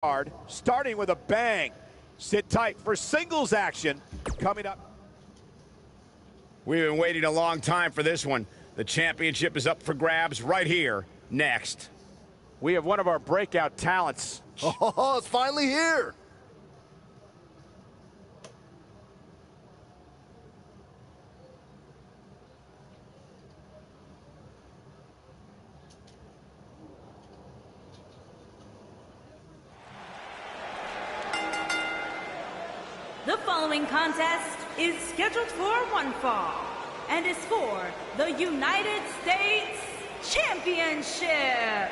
card, starting with a bang. Sit tight for singles action coming up. We've been waiting a long time for this one. The championship is up for grabs right here, next. We have one of our breakout talents. Oh, it's finally here. The following contest is scheduled for one fall and is for the United States Championship.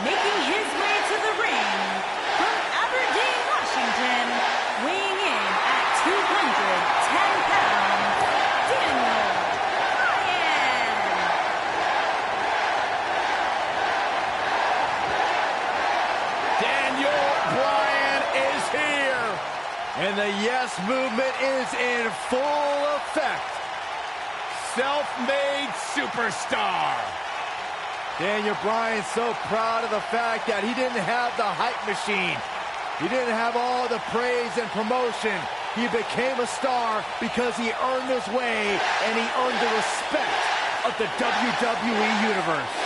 Making his way to the ring from Aberdeen, Washington, weighing in at 210 pounds, Daniel Bryan is here. And the yes movement is in full effect. Self-made superstar. Daniel Bryan's so proud of the fact that he didn't have the hype machine. He didn't have all the praise and promotion. He became a star because he earned his way and he earned the respect of the WWE Universe.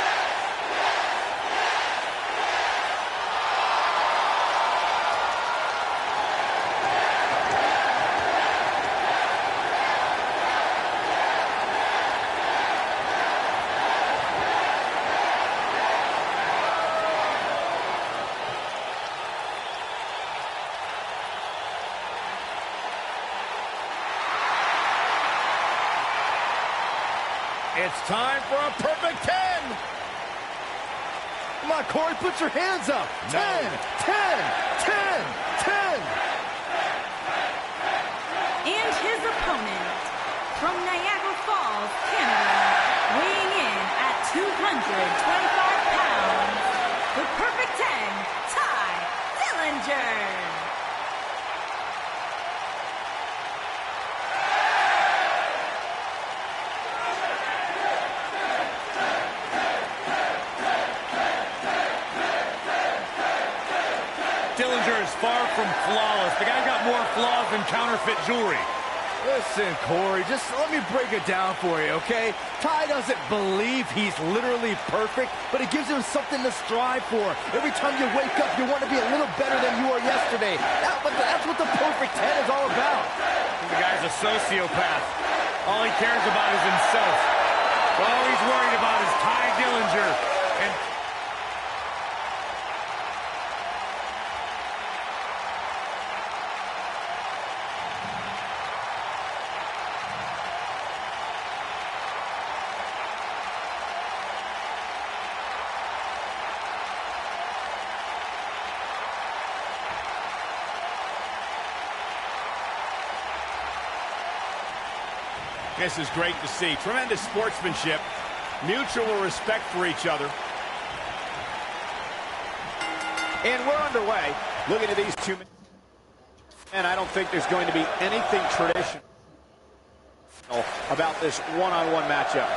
It's time for a perfect 10. Come on, Corey, put your hands up. 10, 10, 10, 10. and his opponent from Niagara Falls, Canada, weighing in at 225 pounds, the perfect 10, Tye Dillinger. Dillinger is far from flawless. The guy got more flaws than counterfeit jewelry. Listen, Corey, just let me break it down for you, okay? Tye doesn't believe he's literally perfect, but it gives him something to strive for. Every time you wake up, you want to be a little better than you were yesterday. That's what the perfect 10 is all about. The guy's a sociopath. All he cares about is himself. All he's worried about is Tye Dillinger. And this is great to see. Tremendous sportsmanship, mutual respect for each other. And we're underway. Looking at these two men, and I don't think there's going to be anything traditional about this one-on-one matchup.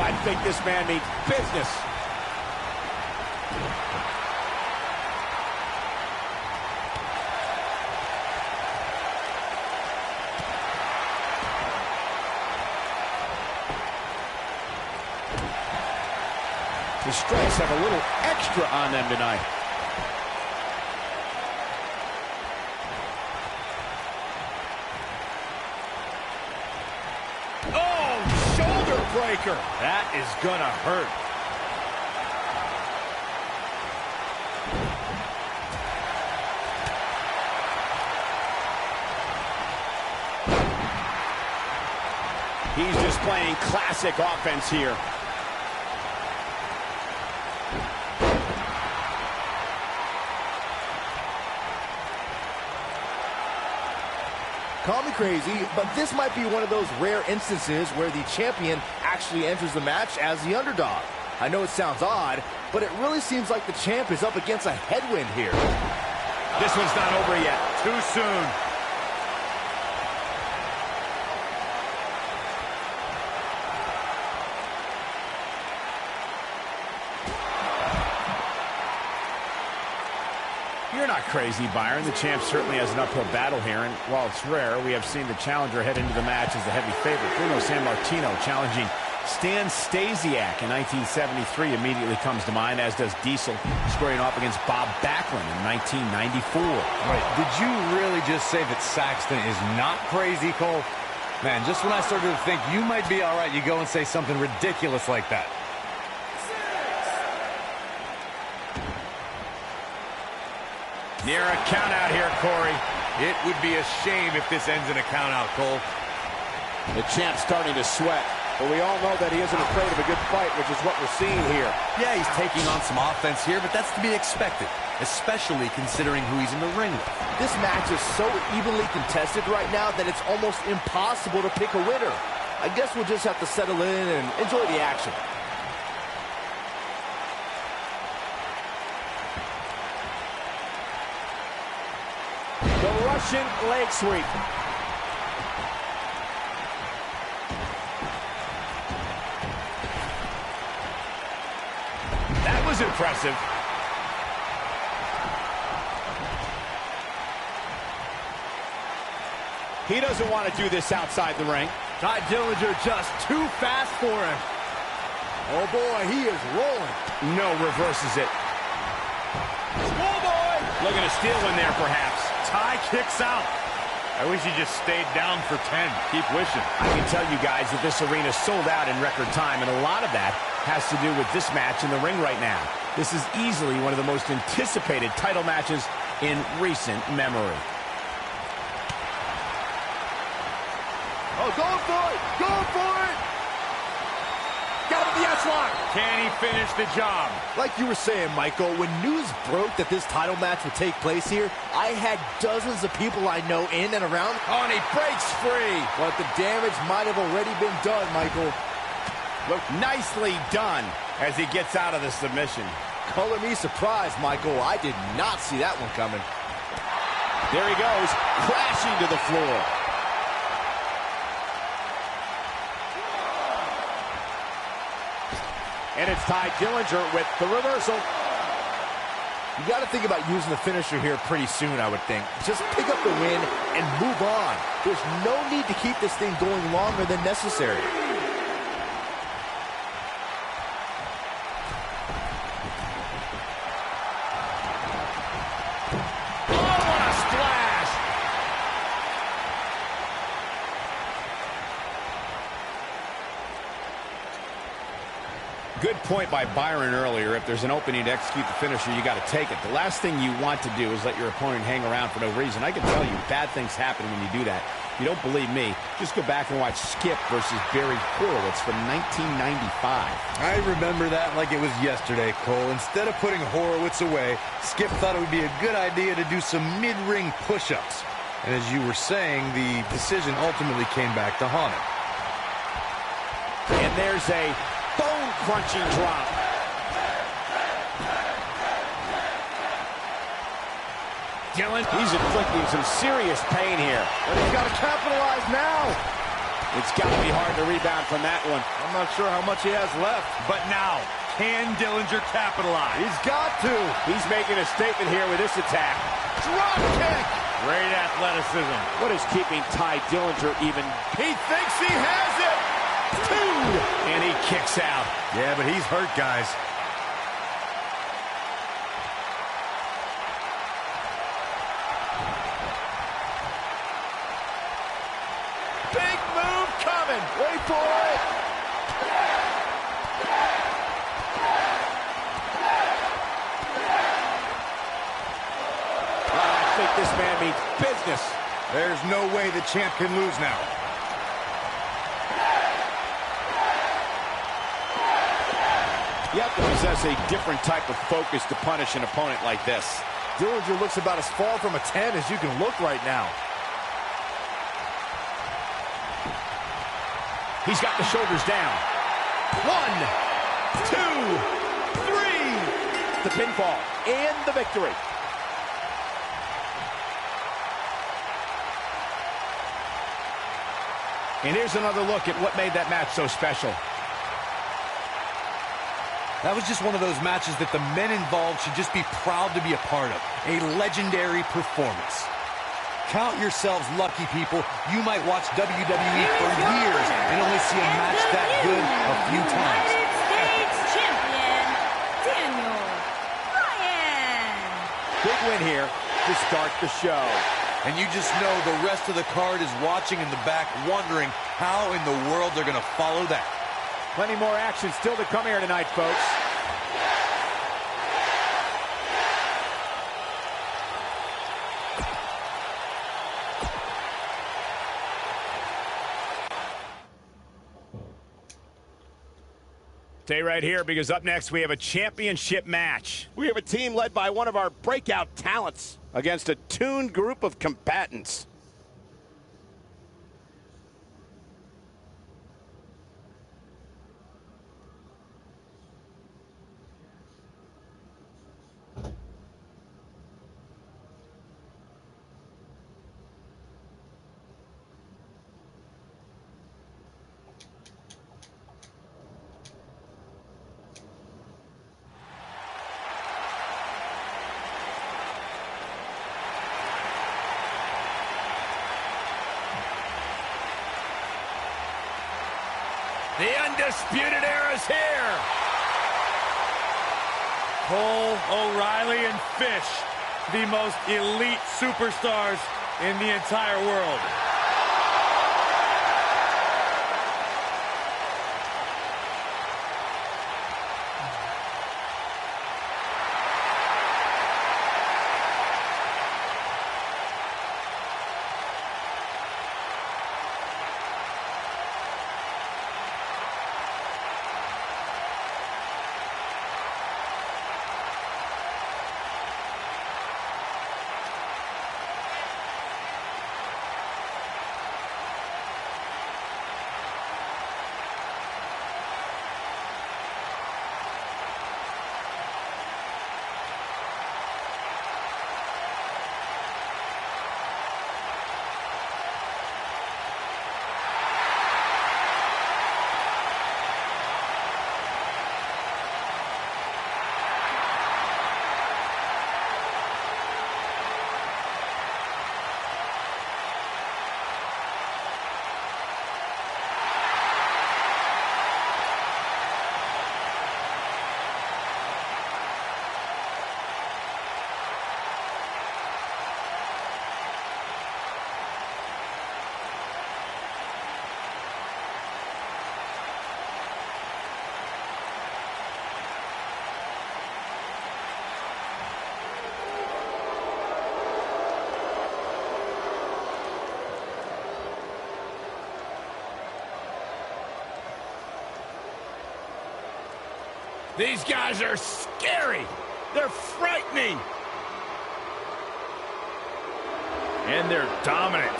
I think this man means business. The strikes have a little extra on them tonight. Breaker. That is gonna hurt. He's displaying classic offense here. Call me crazy, but this might be one of those rare instances where the champion actually enters the match as the underdog. I know it sounds odd, but it really seems like the champ is up against a headwind here. This one's not over yet. Too soon. You're not crazy, Byron. The champ certainly has an uphill battle here, and while it's rare, we have seen the challenger head into the match as the heavy favorite. Bruno Sammartino challenging Stan Stasiak in 1973 immediately comes to mind, as does Diesel squaring off against Bob Backlund in 1994. Wait, did you really just say that Saxton is not crazy, Cole? Man, just when I started to think you might be all right, you go and say something ridiculous like that. Near a count out here, Corey. It would be a shame if this ends in a count out, Cole. The champ's starting to sweat, but we all know that he isn't afraid of a good fight, which is what we're seeing here. Yeah, he's taking on some offense here, but that's to be expected, especially considering who he's in the ring with. This match is so evenly contested right now that it's almost impossible to pick a winner. I guess we'll just have to settle in and enjoy the action. The Russian leg sweep. That was impressive. He doesn't want to do this outside the ring. Tye Dillinger just too fast for him. Oh boy, he is rolling. No, reverses it. Schoolboy! Looking to steal one there, perhaps. Tye kicks out. I wish he just stayed down for 10. Keep wishing. I can tell you guys that this arena sold out in record time, and a lot of that has to do with this match in the ring right now. This is easily one of the most anticipated title matches in recent memory. Oh, going for it! Going for it! Got him with the S-lock! Can he finish the job? Like you were saying, Michael, when news broke that this title match would take place here, I had dozens of people I know in and around. Oh, and he breaks free. But the damage might have already been done, Michael. Look, nicely done as he gets out of the submission. Color me surprised, Michael. I did not see that one coming. There he goes, crashing to the floor. And it's Tye Dillinger with the reversal. You got to think about using the finisher here pretty soon, I would think. Just pick up the win and move on. There's no need to keep this thing going longer than necessary. Good point by Byron earlier. If there's an opening to execute the finisher, you got to take it. The last thing you want to do is let your opponent hang around for no reason. I can tell you, bad things happen when you do that. You don't believe me? Just go back and watch Skip versus Barry Horowitz from 1995. I remember that like it was yesterday, Cole. Instead of putting Horowitz away, Skip thought it would be a good idea to do some mid-ring push-ups. And as you were saying, the decision ultimately came back to haunt him. And there's a bone-crunching drop. Dylan, he's inflicting some serious pain here. But he's got to capitalize now. It's got to be hard to rebound from that one. I'm not sure how much he has left. But now, can Dillinger capitalize? He's got to. He's making a statement here with this attack. Drop kick. Great athleticism. What is keeping Tye Dillinger even? He thinks he has it. 2. And he kicks out. Yeah, but he's hurt, guys. Big move coming. Wait for it. I think this man means business. There's no way the champ can lose now. You have to possess a different type of focus to punish an opponent like this. Dillinger looks about as far from a 10 as you can look right now. He's got the shoulders down. 1, 2, 3. The pinfall and the victory. And here's another look at what made that match so special. That was just one of those matches that the men involved should just be proud to be a part of. A legendary performance. Count yourselves lucky, people. You might watch WWE for years and only see a match that good a few times. United States Champion, Daniel Bryan. Big win here to start the show. And you just know the rest of the card is watching in the back, wondering how in the world they're going to follow that. Plenty more action still to come here tonight, folks. Stay right here, because up next we have a championship match. We have a team led by one of our breakout talents against a tuned group of combatants. The Undisputed Era is here. Cole, O'Reilly, and Fish, the most elite superstars in the entire world. These guys are scary. They're frightening. And they're dominant.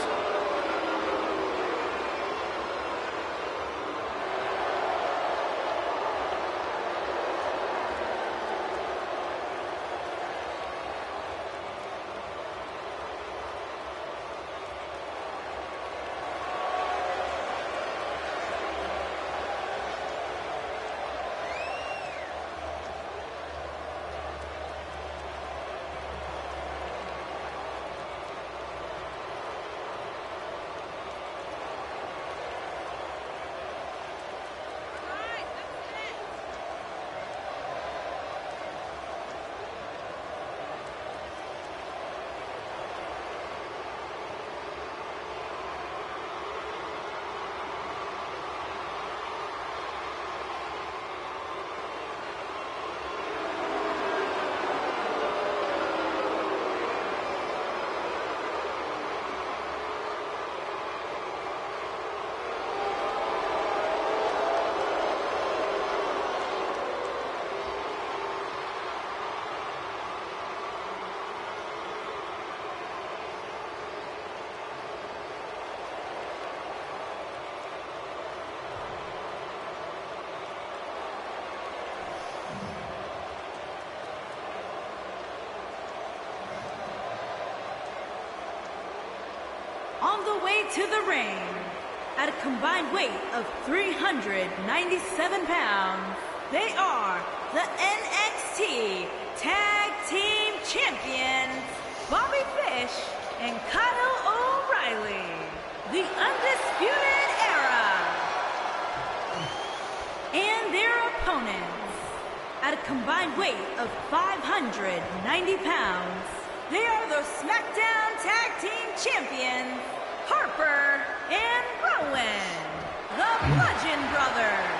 On the way to the ring, at a combined weight of 397 pounds, they are the NXT Tag Team Champions, Bobby Fish and Kyle O'Reilly, the Undisputed Era. And their opponents, at a combined weight of 590 pounds, they are the Smackdown Tag Team Champions, Harper and Rowan, the Bludgeon Brothers.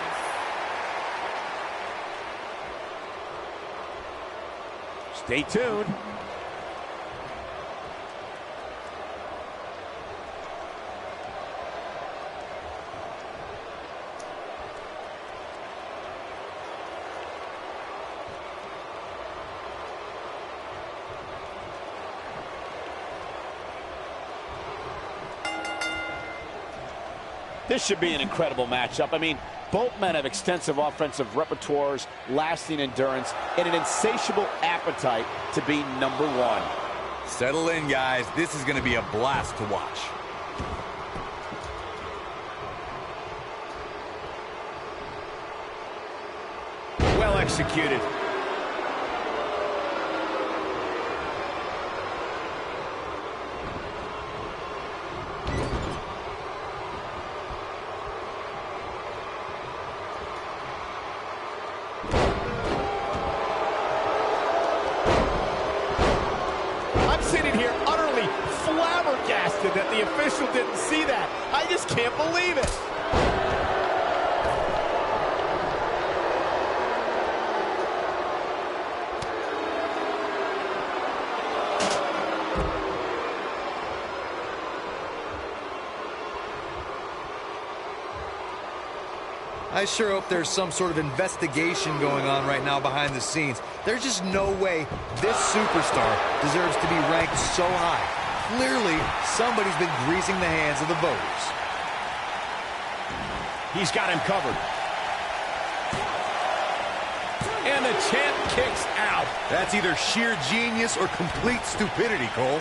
Stay tuned. This should be an incredible matchup. I mean, both men have extensive offensive repertoires, lasting endurance, and an insatiable appetite to be number one. Settle in, guys. This is going to be a blast to watch. Well executed. That the official didn't see that. I just can't believe it. I sure hope there's some sort of investigation going on right now behind the scenes. There's just no way this superstar deserves to be ranked so high. Clearly, somebody's been greasing the hands of the voters. He's got him covered. And the champ kicks out. That's either sheer genius or complete stupidity, Cole.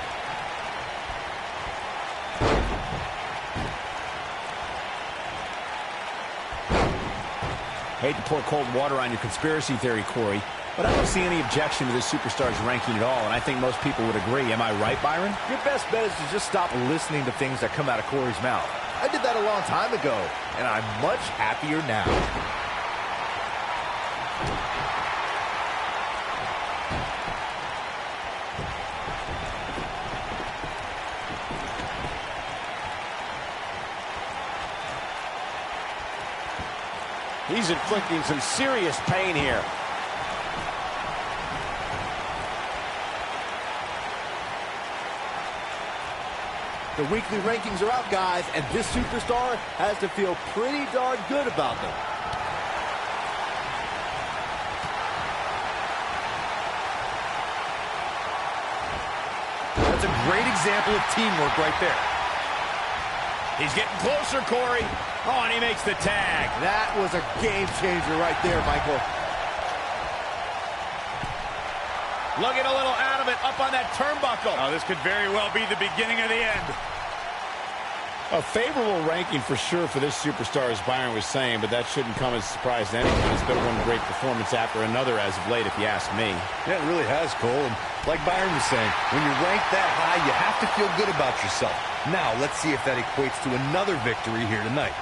Hate to pour cold water on your conspiracy theory, Corey, but I don't see any objection to this superstar's ranking at all, and I think most people would agree. Am I right, Byron? Your best bet is to just stop listening to things that come out of Corey's mouth. I did that a long time ago, and I'm much happier now. He's inflicting some serious pain here. The weekly rankings are out, guys, and this superstar has to feel pretty darn good about them. That's a great example of teamwork right there. He's getting closer, Corey. Oh, and he makes the tag. That was a game changer right there, Michael. Looking a little out of it, up on that turnbuckle. Oh, this could very well be the beginning of the end. A favorable ranking for sure for this superstar, as Byron was saying, but that shouldn't come as a surprise to anyone. It's been one great performance after another as of late, if you ask me. Yeah, it really has, Cole. And like Byron was saying, when you rank that high, you have to feel good about yourself. Now, let's see if that equates to another victory here tonight.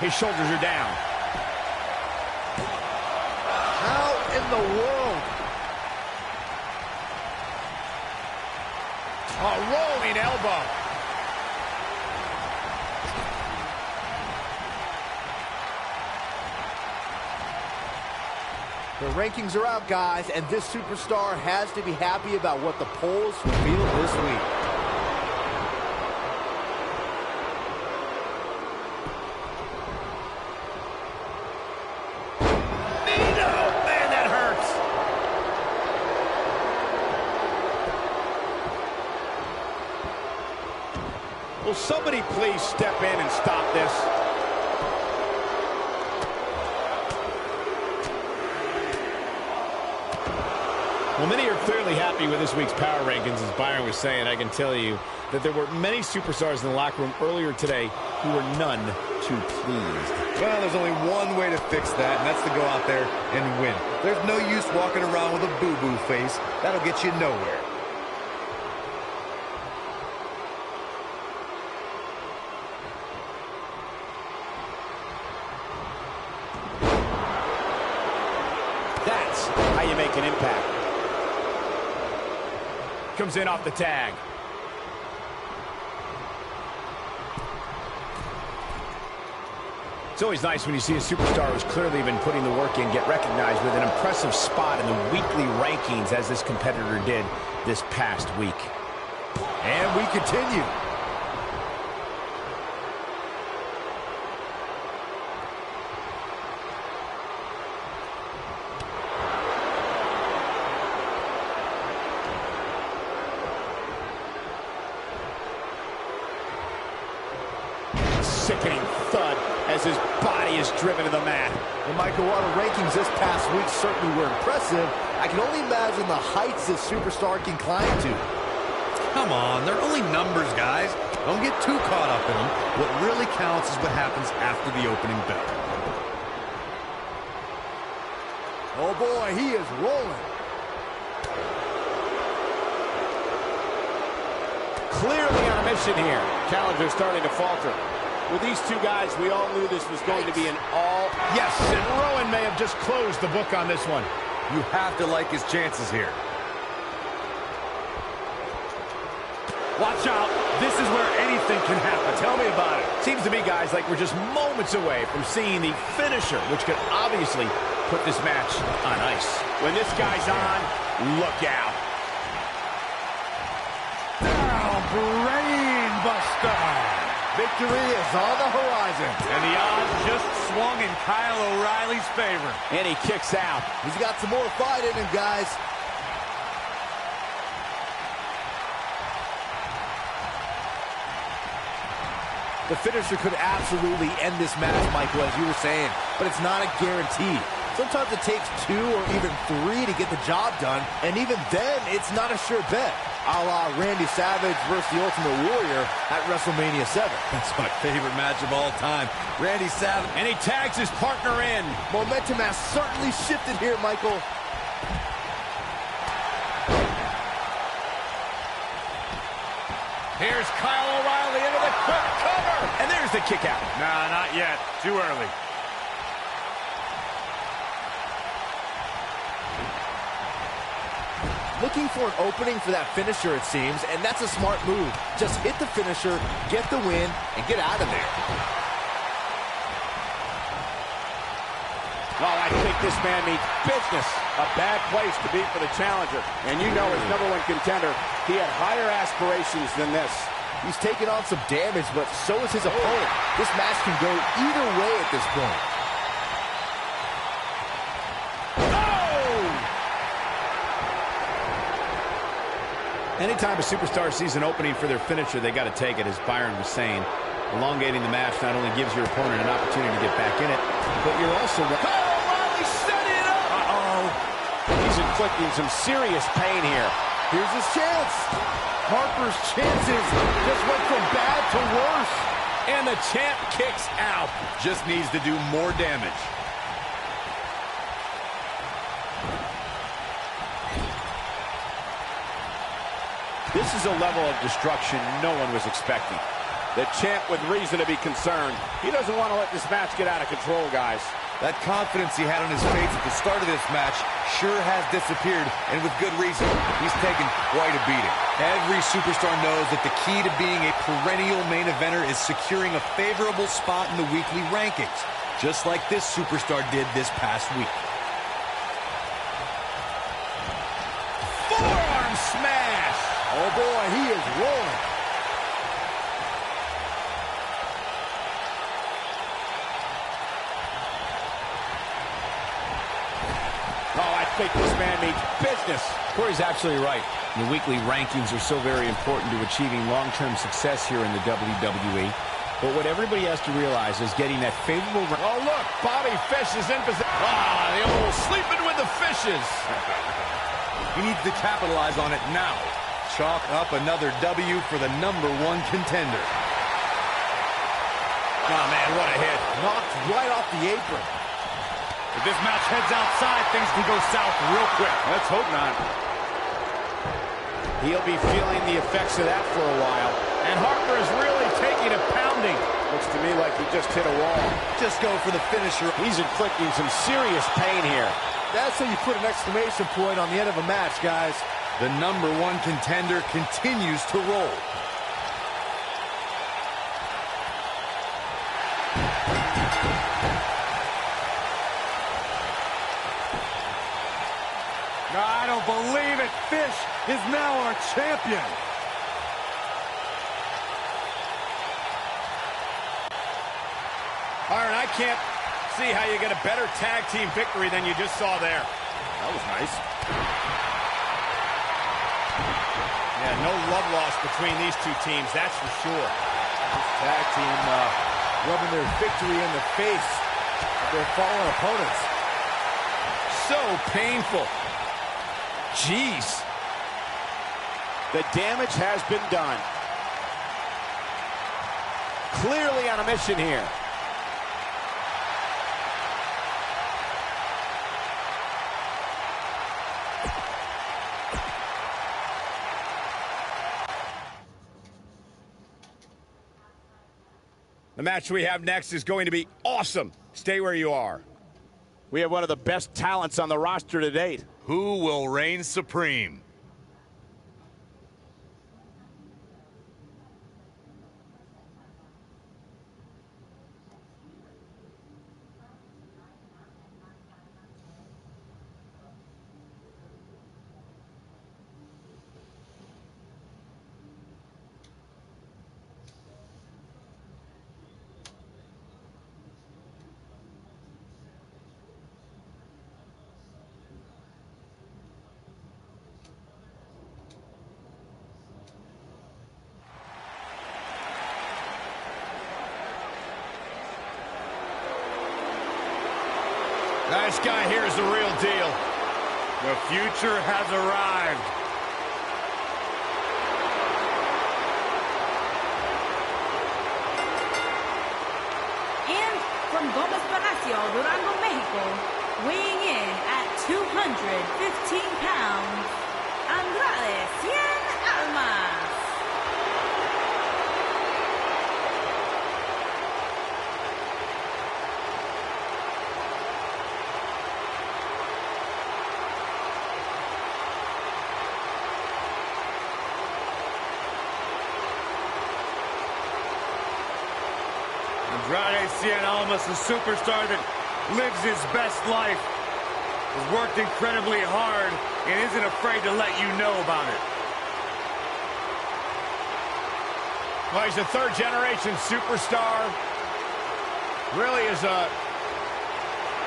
His shoulders are down. How in the world? A rolling elbow. The rankings are out, guys, and this superstar has to be happy about what the polls reveal this week. Will somebody please step in and stop this? Well, many are clearly happy with this week's power rankings, as Byron was saying. I can tell you that there were many superstars in the locker room earlier today who were none too pleased. Well, there's only one way to fix that, and that's to go out there and win. There's no use walking around with a boo-boo face. That'll get you nowhere. That's how you make an impact. Comes in off the tag. It's always nice when you see a superstar who's clearly been putting the work in get recognized with an impressive spot in the weekly rankings, as this competitor did this past week. And we continue. Sickening thud as his body is driven to the mat. Well, Michael, while the rankings this past week certainly were impressive, I can only imagine the heights this superstar can climb to. Come on, they're only numbers, guys. Don't get too caught up in them. What really counts is what happens after the opening bell. Oh boy, he is rolling. Clearly on a mission here. Challenger starting to falter. With these two guys, we all knew this was going to be an all... Yes, and Rowan may have just closed the book on this one. You have to like his chances here. Watch out. This is where anything can happen. Tell me about it. Seems to me, guys, like we're just moments away from seeing the finisher, which could obviously put this match on ice. When this guy's on, look out. Brain buster. Victory is on the horizon. And the odds just swung in Kyle O'Reilly's favor. And he kicks out. He's got some more fight in him, guys. The finisher could absolutely end this match, Michael, as you were saying, but it's not a guarantee. Sometimes it takes 2 or even 3 to get the job done, and even then, it's not a sure bet. A la Randy Savage versus the Ultimate Warrior at WrestleMania 7. That's my favorite match of all time. Randy Savage. And he tags his partner in. Momentum has certainly shifted here, Michael. Here's Kyle O'Reilly into the quick cover. And there's the kick out. Nah, not yet. Too early. Looking for an opening for that finisher, it seems, and that's a smart move. Just hit the finisher, get the win, and get out of there. Well, I think this man means business. A bad place to be for the challenger. And you know, as #1 contender, he had higher aspirations than this. He's taken on some damage, but so is his opponent. This match can go either way at this point. Anytime a superstar sees an opening for their finisher, they got to take it, as Byron was saying. Elongating the match not only gives your opponent an opportunity to get back in it, but you're also... Kyle O'Reilly setting it up! Uh-oh. He's inflicting some serious pain here. Here's his chance. Harper's chances just went from bad to worse. And the champ kicks out. Just needs to do more damage. This is a level of destruction no one was expecting. The champ with reason to be concerned. He doesn't want to let this match get out of control, guys. That confidence he had on his face at the start of this match sure has disappeared, and with good reason. He's taken quite a beating. Every superstar knows that the key to being a perennial main eventer is securing a favorable spot in the weekly rankings, just like this superstar did this past week. Forearm smash! Oh boy, he is rolling. Oh, I think this man means business. Corey's absolutely right. The weekly rankings are so very important to achieving long-term success here in the WWE. But what everybody has to realize is getting that favorable... Oh, look, Bobby Fish is in position. Ah, the old sleeping with the fishes. He needs to capitalize on it now. Chalk up another W for the #1 contender. Oh, man, what a hit. Knocked right off the apron. If this match heads outside, things can go south real quick. Let's hope not. He'll be feeling the effects of that for a while. And Harper is really taking a pounding. Looks to me like he just hit a wall. Just go for the finisher. He's inflicting some serious pain here. That's how you put an exclamation point on the end of a match, guys. The #1 contender continues to roll. I don't believe it. Fish is now our champion. Byron, I can't see how you get a better tag team victory than you just saw there. That was nice. Yeah, no love lost between these two teams, that's for sure. This tag team rubbing their victory in the face of their fallen opponents. So painful. Jeez. The damage has been done. Clearly on a mission here. The match we have next is going to be awesome. Stay where you are. We have one of the best talents on the roster to date. Who will reign supreme? This guy here is the real deal. The future has arrived. And from Gómez Palacio, Durango, Mexico, weighing in at 215 pounds, Andrade Cien Almas. Andrade Cien Almas, a superstar that lives his best life, has worked incredibly hard and isn't afraid to let you know about it. Well, he's a third-generation superstar. Really has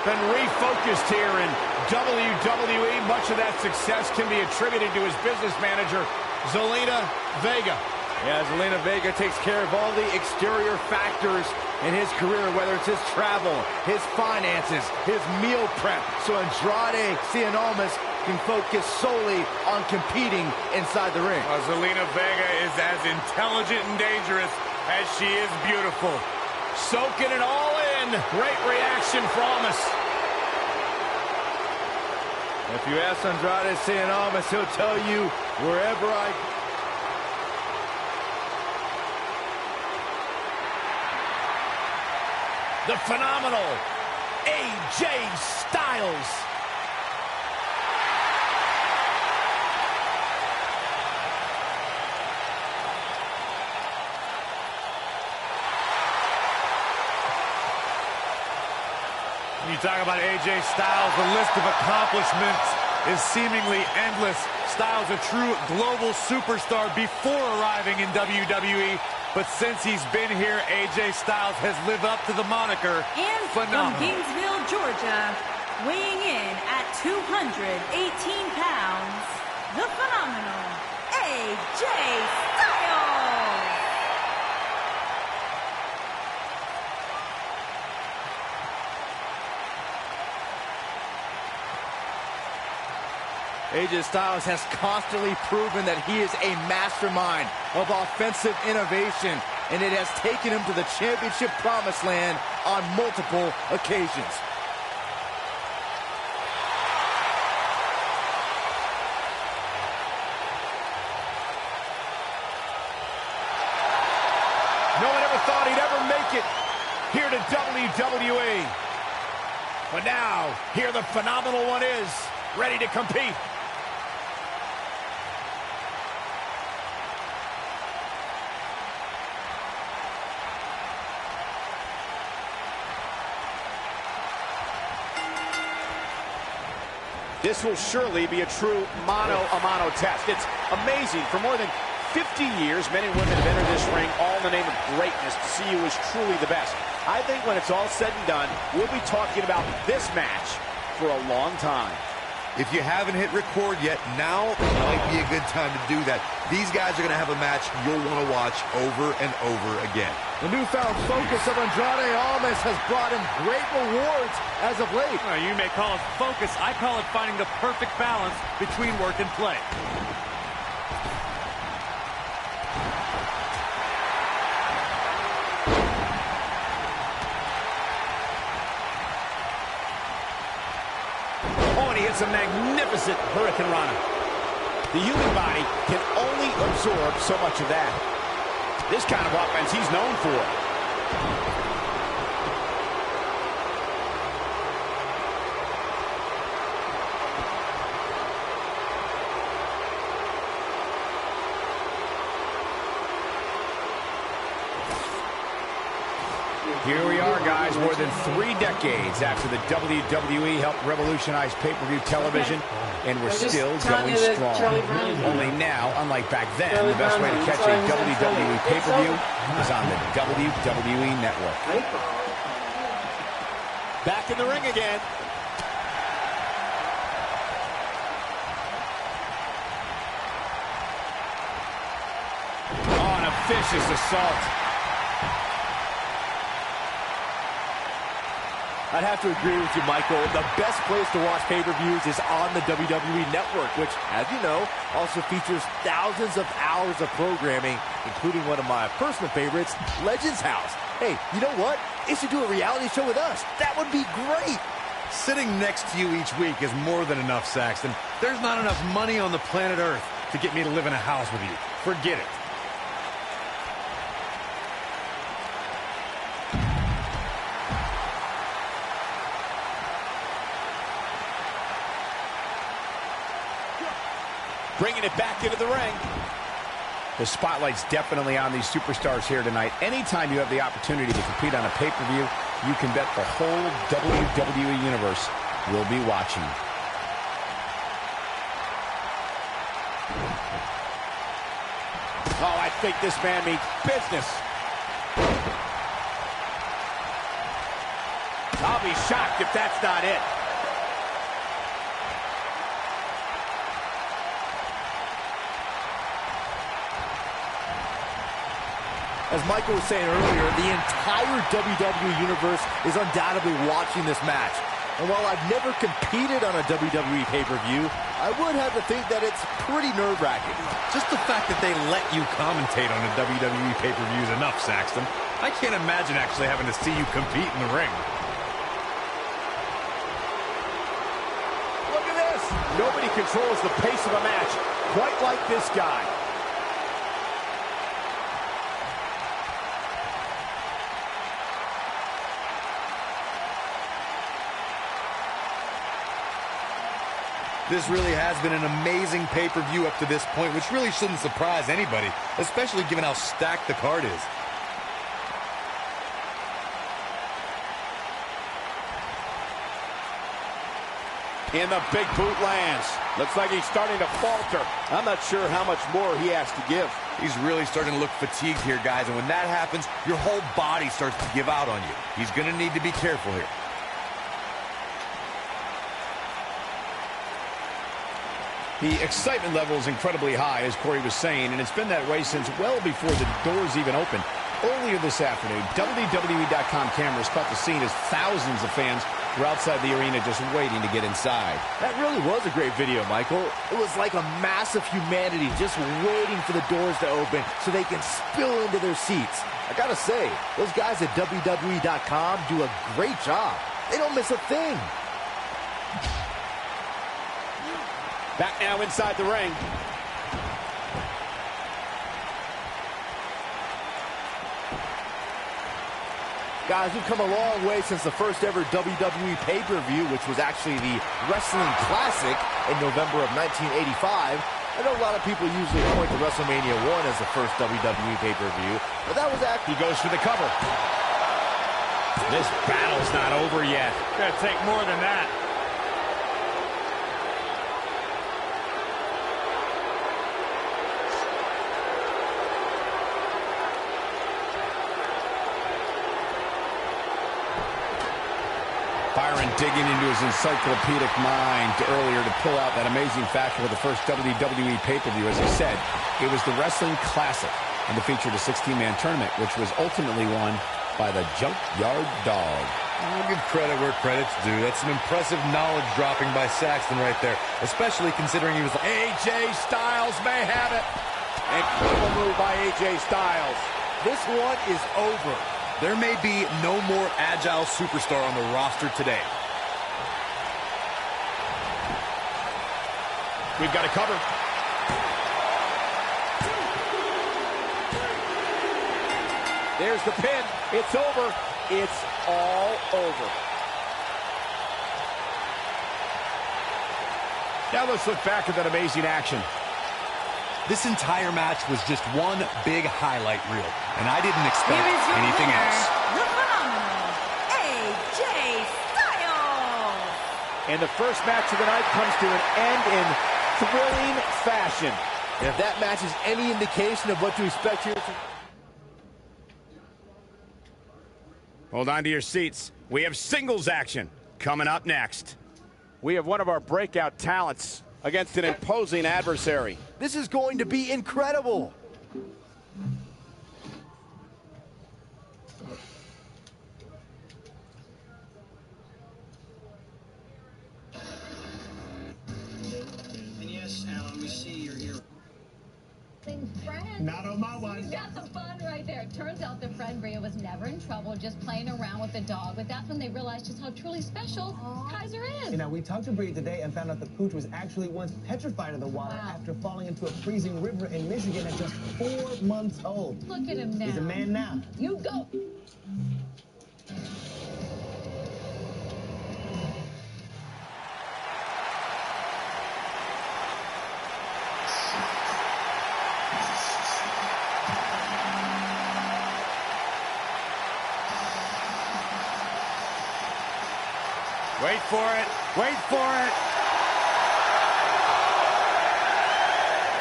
been refocused here in WWE. Much of that success can be attributed to his business manager, Zelina Vega. Yeah, Zelina Vega takes care of all the exterior factors in his career, whether it's his travel, his finances, his meal prep. So Andrade Cien Almas can focus solely on competing inside the ring. Zelina Vega is as intelligent and dangerous as she is beautiful. Soaking it all in. Great reaction from us. If you ask Andrade Cien Almas, he'll tell you wherever I... The phenomenal AJ Styles. When you talk about AJ Styles, the list of accomplishments is seemingly endless. Styles a true global superstar before arriving in WWE. But since he's been here, AJ Styles has lived up to the moniker. And phenomenal. from Gainesville, Georgia, weighing in at 218 pounds, the phenomenal AJ Styles. AJ Styles has constantly proven that he is a mastermind of offensive innovation, and it has taken him to the championship promised land on multiple occasions. No one ever thought he'd ever make it here to WWE. But now, here the phenomenal one is, ready to compete. This will surely be a true mano-a-mano test. It's amazing. For more than 50 years, men and women have entered this ring all in the name of greatness to see who is truly the best. I think when it's all said and done, we'll be talking about this match for a long time. If you haven't hit record yet, now might be a good time to do that. These guys are going to have a match you'll want to watch over and over again. The newfound focus of Andrade Almas has brought him great rewards as of late. Well, you may call it focus. I call it finding the perfect balance between work and play. It's a magnificent Hurricane Rana. The human body can only absorb so much of that. This kind of offense he's known for. Here we are, guys, more than 3 decades after the WWE helped revolutionize pay-per-view television, and we're still going strong. Only now, unlike back then, the best way to catch a WWE pay-per-view is on the WWE Network. Back in the ring again. Oh, and a vicious assault. I'd have to agree with you, Michael. The best place to watch pay-per-views is on the WWE Network, which, as you know, also features thousands of hours of programming, including one of my personal favorites, Legends House. Hey, you know what? They should do a reality show with us. That would be great. Sitting next to you each week is more than enough, Saxton. There's not enough money on the planet Earth to get me to live in a house with you. Forget it. Bringing it back into the ring. The spotlight's definitely on these superstars here tonight. Anytime you have the opportunity to compete on a pay-per-view, you can bet the whole WWE Universe will be watching. Oh, I think this man means business. I'll be shocked if that's not it. As Michael was saying earlier, the entire WWE Universe is undoubtedly watching this match. And while I've never competed on a WWE pay-per-view, I would have to think that it's pretty nerve-wracking. Just the fact that they let you commentate on a WWE pay-per-view is enough, Saxton. I can't imagine actually having to see you compete in the ring. Look at this. Nobody controls the pace of a match quite like this guy. This really has been an amazing pay-per-view up to this point, which really shouldn't surprise anybody, especially given how stacked the card is. And the big boot lands. Looks like he's starting to falter. I'm not sure how much more he has to give. He's really starting to look fatigued here, guys, and when that happens, your whole body starts to give out on you. He's going to need to be careful here. The excitement level is incredibly high, as Corey was saying, and it's been that way since well before the doors even opened. Earlier this afternoon, WWE.com cameras caught the scene as thousands of fans were outside the arena just waiting to get inside. That really was a great video, Michael. It was like a mass of humanity just waiting for the doors to open so they can spill into their seats. I gotta say, those guys at WWE.com do a great job. They don't miss a thing. Back now inside the ring. Guys, we've come a long way since the first ever WWE pay-per-view, which was actually the Wrestling Classic in November of 1985. I know a lot of people usually point to WrestleMania 1 as the first WWE pay-per-view, but that was actually... He goes for the cover. This battle's not over yet. Gonna take more than that. Byron digging into his encyclopedic mind earlier to pull out that amazing fact for the first WWE pay-per-view. As he said, it was the Wrestling Classic, and it featured a 16-man tournament, which was ultimately won by the Junkyard Dog. I'll give credit where credit's due. That's some impressive knowledge dropping by Saxton right there, especially considering he was... AJ Styles may have it. Incredible move by AJ Styles. This one is over. There may be no more agile superstar on the roster today. We've got a cover. There's the pin. It's over. It's all over. Now let's look back at that amazing action. This entire match was just one big highlight reel, and I didn't expect Here is your anything winner, else. the phenomenal AJ Styles. And the first match of the night comes to an end in thrilling fashion. And if that match is any indication of what to expect here... Hold on to your seats. We have singles action coming up next. We have one of our breakout talents against an imposing adversary. This is going to be incredible. And yes, Alan, we see you're here. Friend. Not on my one. You got the fun right there. Turns out the friend Bria was never in trouble, just playing around with the dog. But that's when they realized just how truly special Kaiser is. You know, we talked to Bria today and found out the pooch was actually once petrified of the water after falling into a freezing river in Michigan at just 4 months old. Look at him now. He's a man now. You go. Wait for it. Wait for it.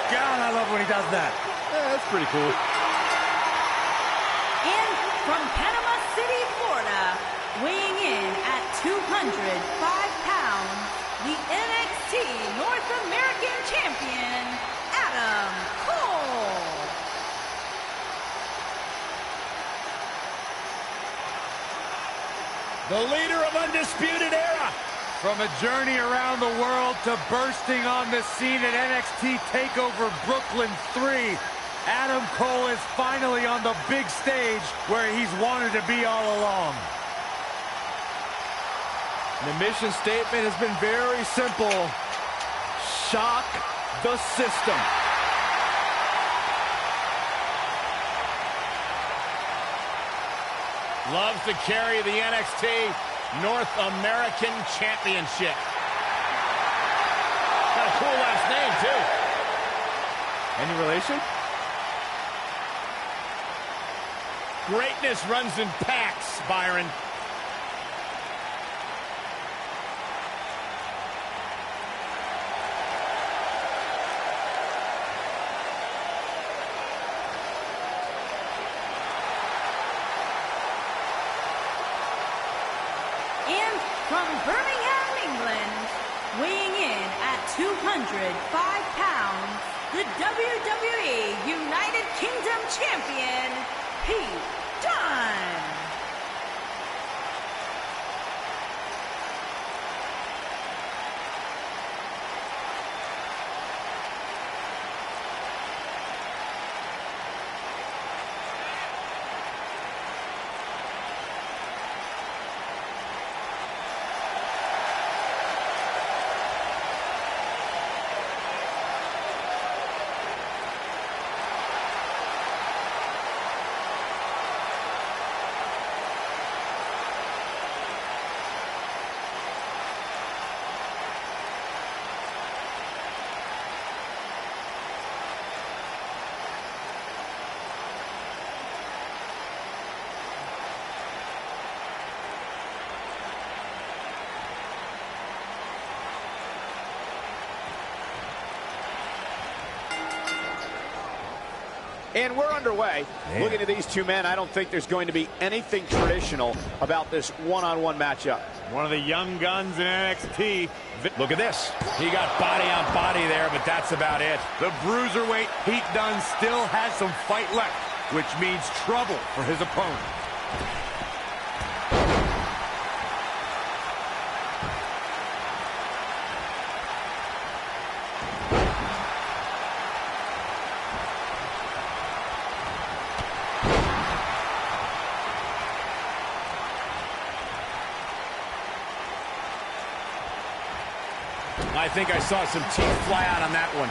God, I love when he does that. Yeah, that's pretty cool. And from Panama City, Florida, weighing in at 205 pounds, the NXT North American Champion, Adam Cole. The leader of Undisputed Era. From a journey around the world to bursting on the scene at NXT TakeOver Brooklyn 3, Adam Cole is finally on the big stage where he's wanted to be all along. The mission statement has been very simple. Shock the system. Loves to carry the NXT North American Championship. Got a cool last name, too. Any relation? Greatness runs in packs, Byron. And from Birmingham, England, weighing in at 205 pounds, the WWE United Kingdom Champion, Pete Dunne. And we're underway. Man. Looking at these two men, I don't think there's going to be anything traditional about this one-on-one matchup. One of the young guns in NXT. Look at this. He got body on body there, but that's about it. The bruiserweight Pete Dunne still has some fight left, which means trouble for his opponent. I think I saw some teeth fly out on that one.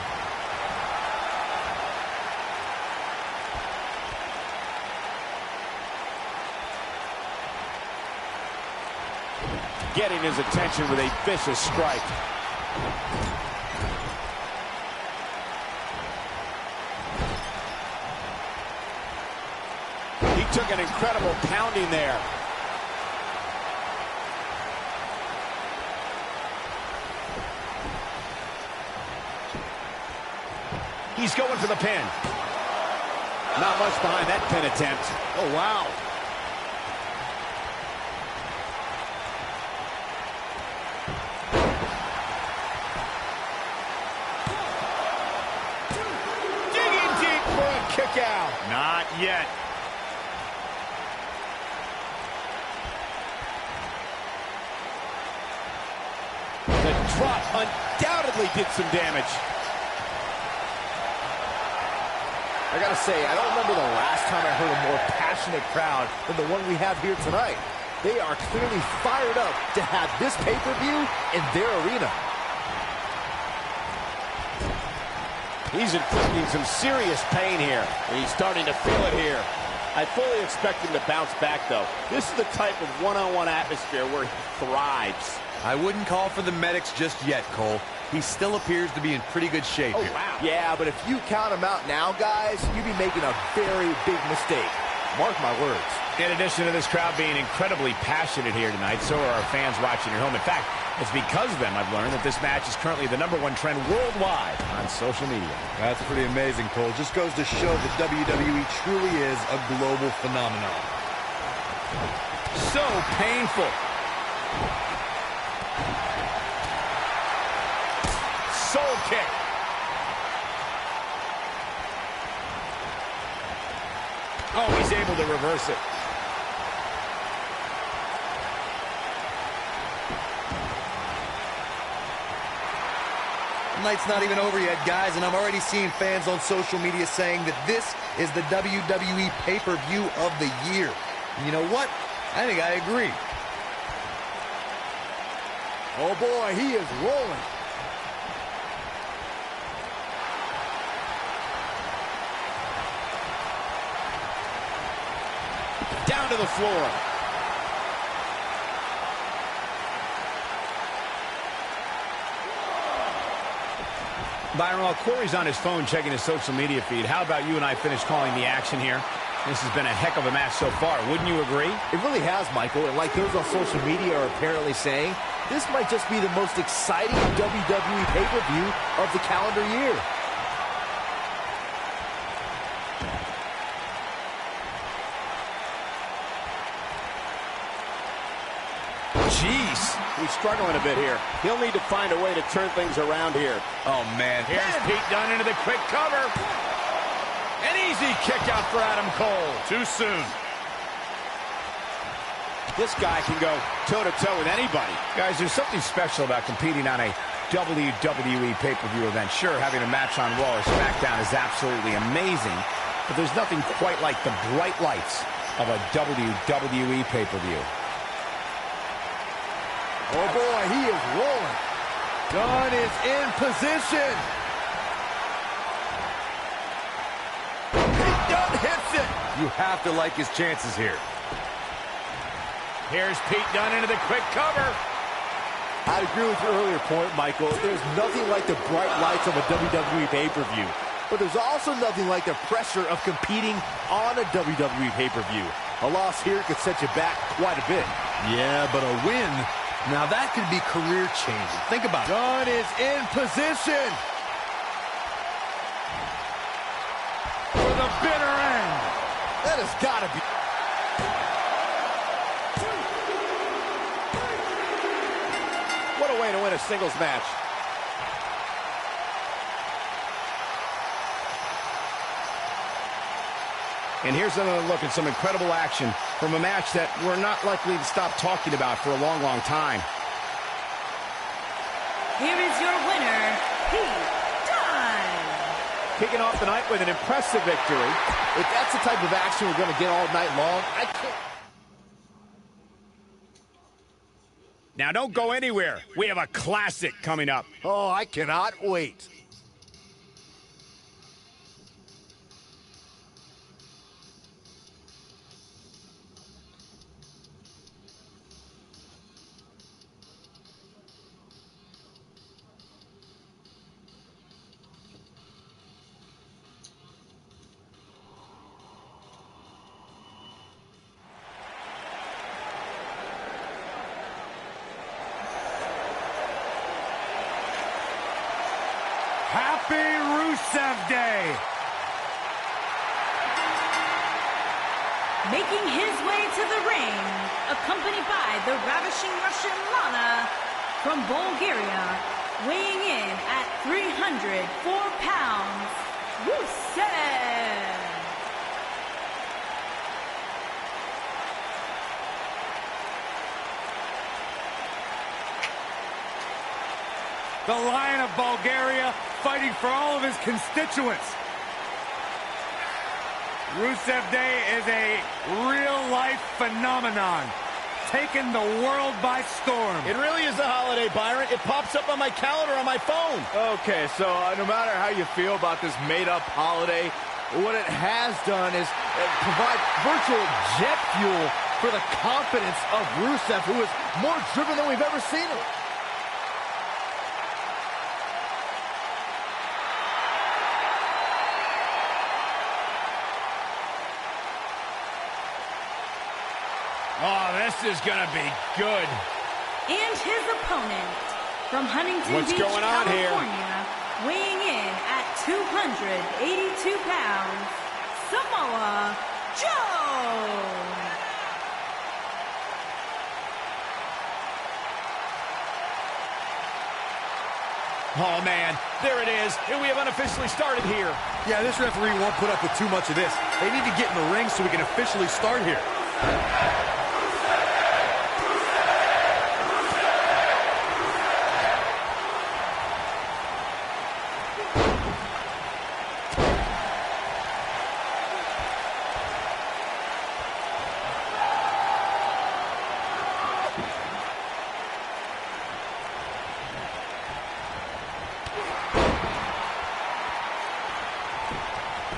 Getting his attention with a vicious strike. He took an incredible pounding there. He's going for the pin. Not much behind that pin attempt. Oh, wow. Digging deep for a kick out. Not yet. The drop undoubtedly did some damage. I gotta say, I don't remember the last time I heard a more passionate crowd than the one we have here tonight. They are clearly fired up to have this pay-per-view in their arena. He's inflicting some serious pain here, and he's starting to feel it here. I fully expect him to bounce back, though. This is the type of one-on-one atmosphere where he thrives. I wouldn't call for the medics just yet, Cole. He still appears to be in pretty good shape here. Wow. Yeah, but if you count him out now, guys, you'd be making a very big mistake. Mark my words. In addition to this crowd being incredibly passionate here tonight, so are our fans watching at home. In fact, it's because of them I've learned that this match is currently the #1 trend worldwide on social media. That's pretty amazing, Cole. Just goes to show that WWE truly is a global phenomenon. So painful. Soul kick. Oh, he's able to reverse it. The night's not even over yet, guys, and I'm already seeing fans on social media saying that this is the WWE pay-per-view of the year. And you know what? I think I agree. Oh boy, he is rolling. Down to the floor. Byron, while Corey's on his phone checking his social media feed, how about you and I finish calling the action here? This has been a heck of a match so far. Wouldn't you agree? It really has, Michael, and like those on social media are apparently saying, this might just be the most exciting WWE pay-per-view of the calendar year. Jeez, he's struggling a bit here. He'll need to find a way to turn things around here. Oh, man. Here's Pete Dunne into the quick cover. An easy kick out for Adam Cole. Too soon. This guy can go toe-to-toe with anybody. Guys, there's something special about competing on a WWE pay-per-view event. Sure, having a match on Raw or Smackdown is absolutely amazing, but there's nothing quite like the bright lights of a WWE pay-per-view. Oh boy, he is rolling. Dunne is in position. Pete Dunne hits it. You have to like his chances here. Here's Pete Dunne into the quick cover. I agree with your earlier point, Michael. There's nothing like the bright lights of a WWE pay-per-view. But there's also nothing like the pressure of competing on a WWE pay-per-view. A loss here could set you back quite a bit. Yeah, but a win, now that could be career-changing. Think about it. Dunne is in position. For the bitter That has got to be... What a way to win a singles match. And here's another look at some incredible action from a match that we're not likely to stop talking about for a long, long time. Here is your winner, Pete Dunne. Kicking off the night with an impressive victory. If that's the type of action we're going to get all night long, I can't... Now don't go anywhere. We have a classic coming up. Oh, I cannot wait. Happy Rusev Day! Making his way to the ring, accompanied by the ravishing Russian Lana from Bulgaria, weighing in at 304 pounds, Rusev. The Lion of Bulgaria fighting for all of his constituents. Rusev Day is a real-life phenomenon, taking the world by storm. It really is a holiday, Byron. It pops up on my calendar on my phone. Okay, so no matter how you feel about this made-up holiday, what it has done is provide virtual jet fuel for the confidence of Rusev, who is more driven than we've ever seen him. Oh, this is gonna be good. And his opponent from Huntington What's Beach, going on here? California, weighing in at 282 pounds, Samoa Joe. Oh, man, there it is. And we have unofficially started here. Yeah, this referee won't put up with too much of this. They need to get in the ring so we can officially start here.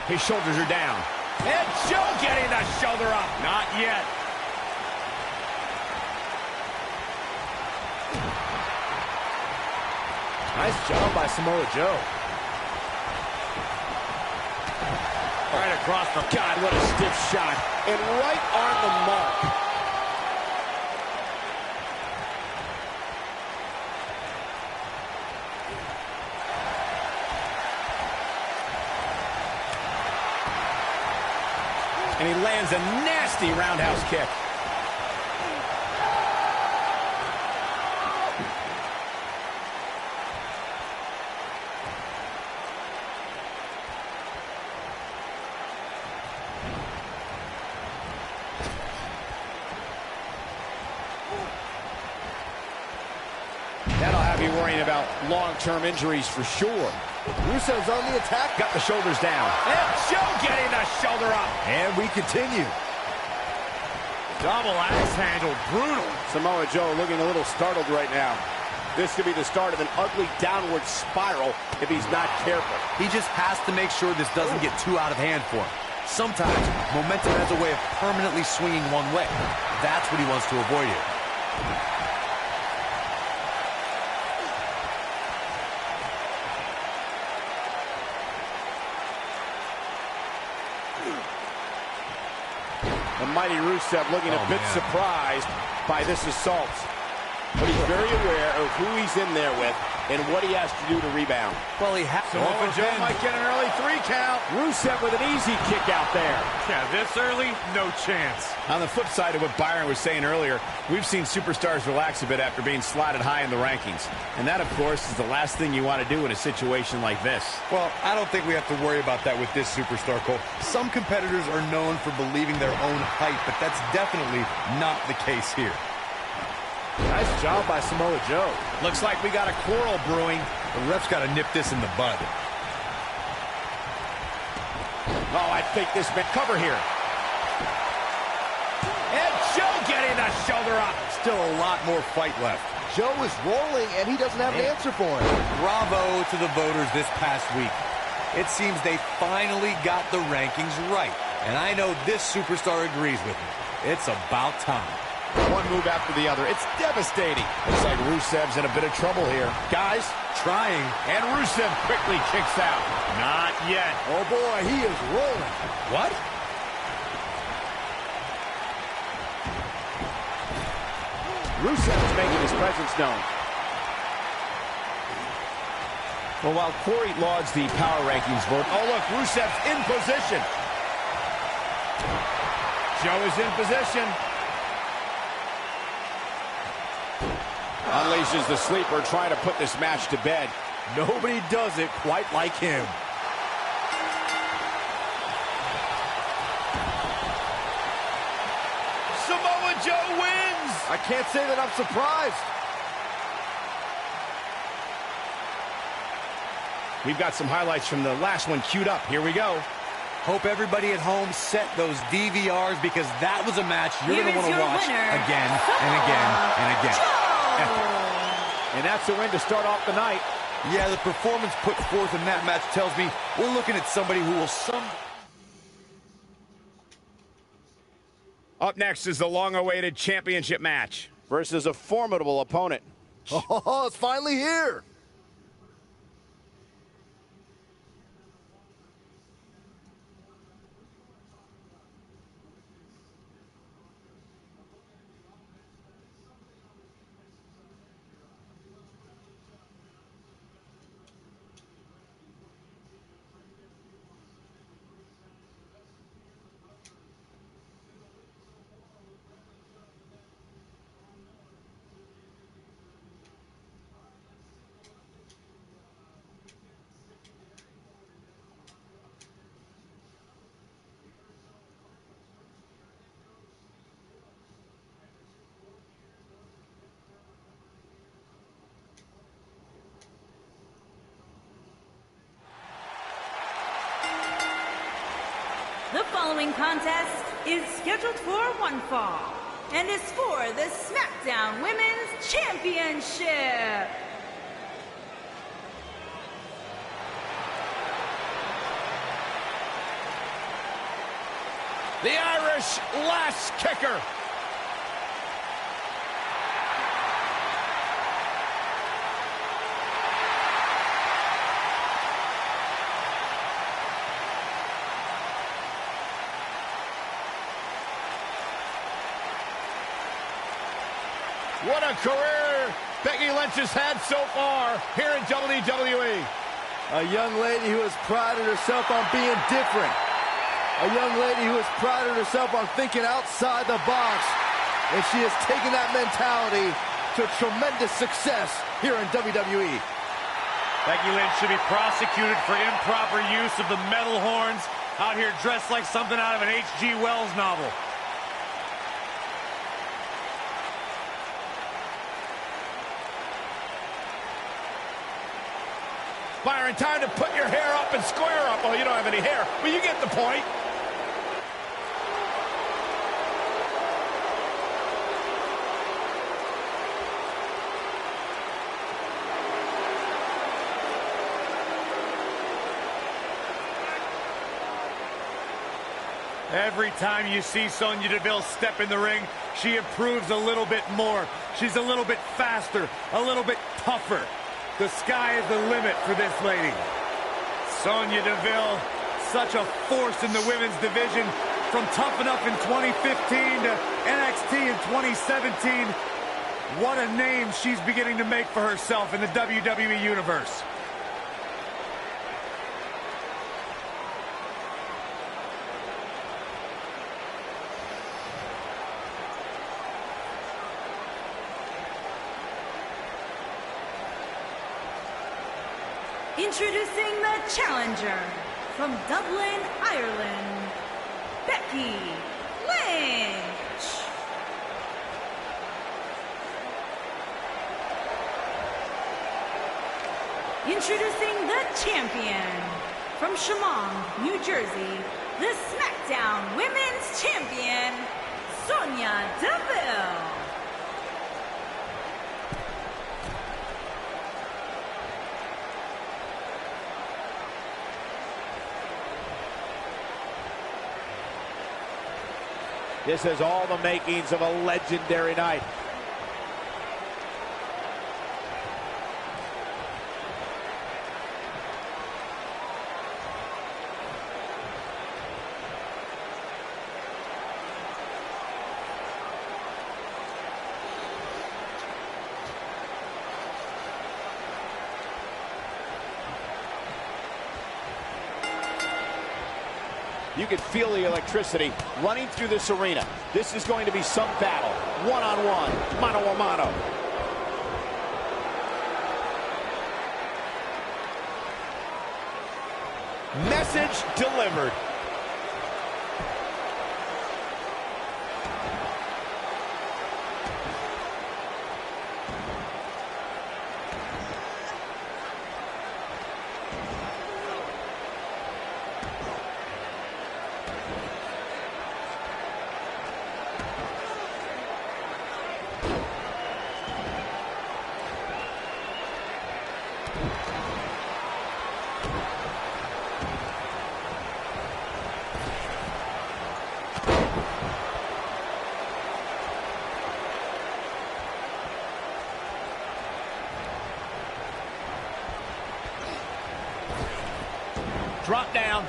His shoulders are down. And Joe getting the shoulder up. Not yet. Nice job by Samoa Joe. Right across the... God, what a stiff shot. And right on the mark. And he lands a nasty roundhouse kick. That'll have you worrying about long-term injuries for sure. Rusev's on the attack. Got the shoulders down. And Joe getting the shoulder up. And we continue. Double axe handle, brutal. Samoa Joe looking a little startled right now. This could be the start of an ugly downward spiral if he's not careful. He just has to make sure this doesn't get too out of hand for him. Sometimes, momentum has a way of permanently swinging one way. That's what he wants to avoid here. The mighty Rusev looking a bit surprised by this assault. But he's very aware of who he's in there with and what he has to do to rebound. Well, he has to. Samoa Joe might get an early 3 count. Rusev with an easy kick out there. Yeah, this early, no chance. On the flip side of what Byron was saying earlier, we've seen superstars relax a bit after being slotted high in the rankings. And that, of course, is the last thing you want to do in a situation like this. Well, I don't think we have to worry about that with this superstar, Cole. Some competitors are known for believing their own hype, but that's definitely not the case here. Nice job by Samoa Joe. Looks like we got a quarrel brewing. The ref's got to nip this in the bud. Oh, I think this may cover here. And Joe getting the shoulder up. Still a lot more fight left. Joe is rolling, and he doesn't have an answer for it. Bravo to the voters this past week. It seems they finally got the rankings right. And I know this superstar agrees with me. It's about time. One move after the other. It's devastating. Looks like Rusev's in a bit of trouble here. Guys, Trying. And Rusev quickly kicks out. Not yet. Oh, boy, he is rolling. What? Rusev is making his presence known. Well, while Corey lauds the power rankings vote, Oh, look, Rusev's in position. Joe is in position. Unleashes the sleeper, trying to put this match to bed. Nobody does it quite like him. Samoa Joe wins! I can't say that I'm surprised. we've got some highlights from the last one queued up. Here we go. Hope everybody at home set those DVRs because that was a match you're going to want to watch again and again and again. And that's a win to start off the night. Yeah, the performance put forth in that match tells me we're looking at somebody who will Up next is the long-awaited championship match. Versus a formidable opponent. Oh, it's finally here. The following contest is scheduled for one fall and is for the Smackdown Women's Championship. The Irish last kicker. What a career Becky Lynch has had so far here in WWE. A young lady who has prided herself on being different. A young lady who has prided herself on thinking outside the box. And she has taken that mentality to tremendous success here in WWE. Becky Lynch should be prosecuted for improper use of the metal horns, out here dressed like something out of an H.G. Wells novel. Byron, time to put your hair up and square up. Well, you don't have any hair, but you get the point. Every time you see Sonya Deville step in the ring, she improves a little bit more. She's a little bit faster, a little bit tougher. The sky is the limit for this lady. Sonya Deville, such a force in the women's division, from Tough Enough in 2015 to NXT in 2017. What a name she's beginning to make for herself in the WWE Universe. Introducing the challenger from Dublin, Ireland, Becky Lynch. Introducing the champion from Chemung, New Jersey, the Smackdown Women's Champion, Sonya Deville. This has all the makings of a legendary night. You can feel the electricity running through this arena. This is going to be some battle. One-on-one, mano-a-mano. Message delivered. Drop down.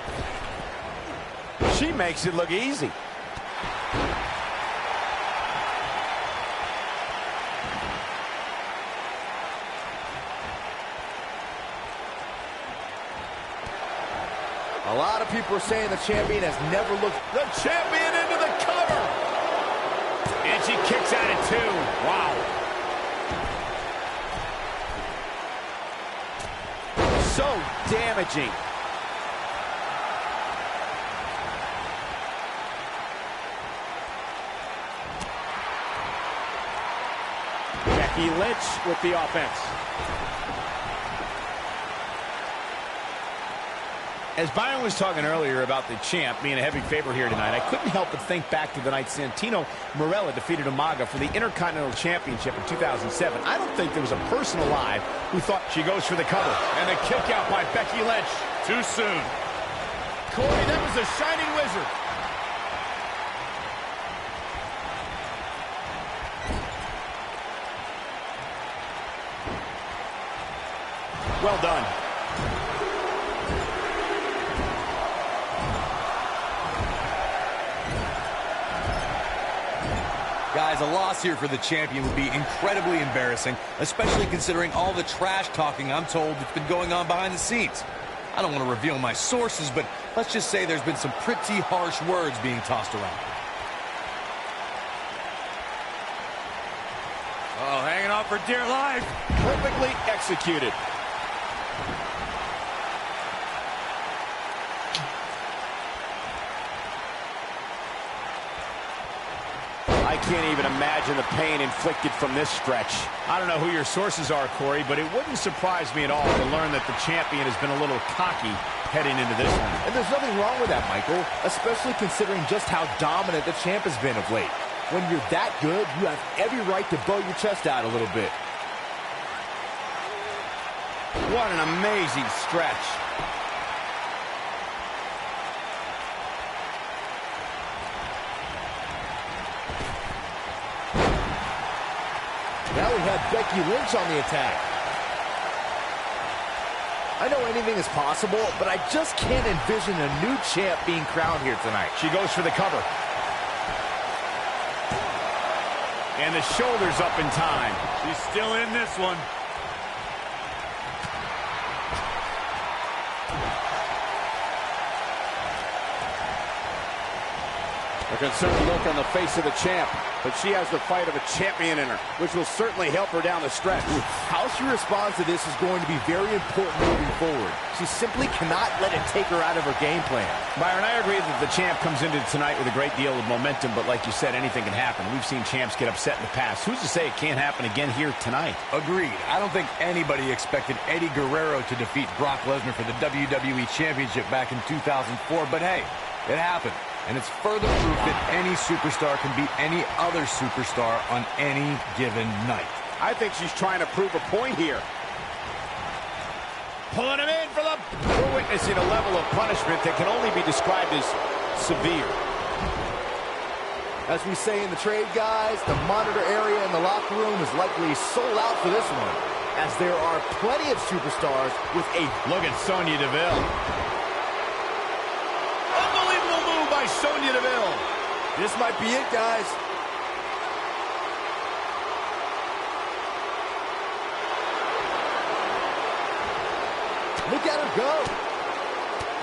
She makes it look easy. A lot of people are saying the champion has never looked... The champion into the cover. And she kicks out at 2. Wow. So damaging. Becky Lynch with the offense. As Byron was talking earlier about the champ being a heavy favorite here tonight, I couldn't help but think back to the night Santino Marella defeated Umaga for the Intercontinental Championship in 2007. I don't think there was a person alive who thought she goes for the cover. And the kick out by Becky Lynch. Too soon. Corey, that was a shining wizard. Well done. Guys, a loss here for the champion would be incredibly embarrassing, especially considering all the trash talking I'm told that's been going on behind the scenes. I don't want to reveal my sources, but let's just say there's been some pretty harsh words being tossed around. Oh, hanging on for dear life. Perfectly executed. I can't even imagine the pain inflicted from this stretch. I don't know who your sources are, Corey, but it wouldn't surprise me at all to learn that the champion has been a little cocky heading into this one. And there's nothing wrong with that, Michael, especially considering just how dominant the champ has been of late. When you're that good, you have every right to blow your chest out a little bit. What an amazing stretch. Now we have Becky Lynch on the attack. I know anything is possible, but I just can't envision a new champ being crowned here tonight. She goes for the cover. And the shoulders up in time. She's still in this one. A concerned look on the face of the champ, but she has the fight of a champion in her, which will certainly help her down the stretch. How she responds to this is going to be very important moving forward. She simply cannot let it take her out of her game plan. Byron, I agree that the champ comes into tonight with a great deal of momentum, but like you said, anything can happen. We've seen champs get upset in the past. Who's to say it can't happen again here tonight? Agreed. I don't think anybody expected Eddie Guerrero to defeat Brock Lesnar for the WWE Championship back in 2004, but hey, it happened. And it's further proof that any superstar can beat any other superstar on any given night. I think she's trying to prove a point here. Pulling him in for the... We're witnessing a level of punishment that can only be described as severe. As we say in the trade, guys, the monitor area in the locker room is likely sold out for this one, as there are plenty of superstars with a... Look at Sonya Deville. Sonya Deville. This might be it, guys. Look at her go.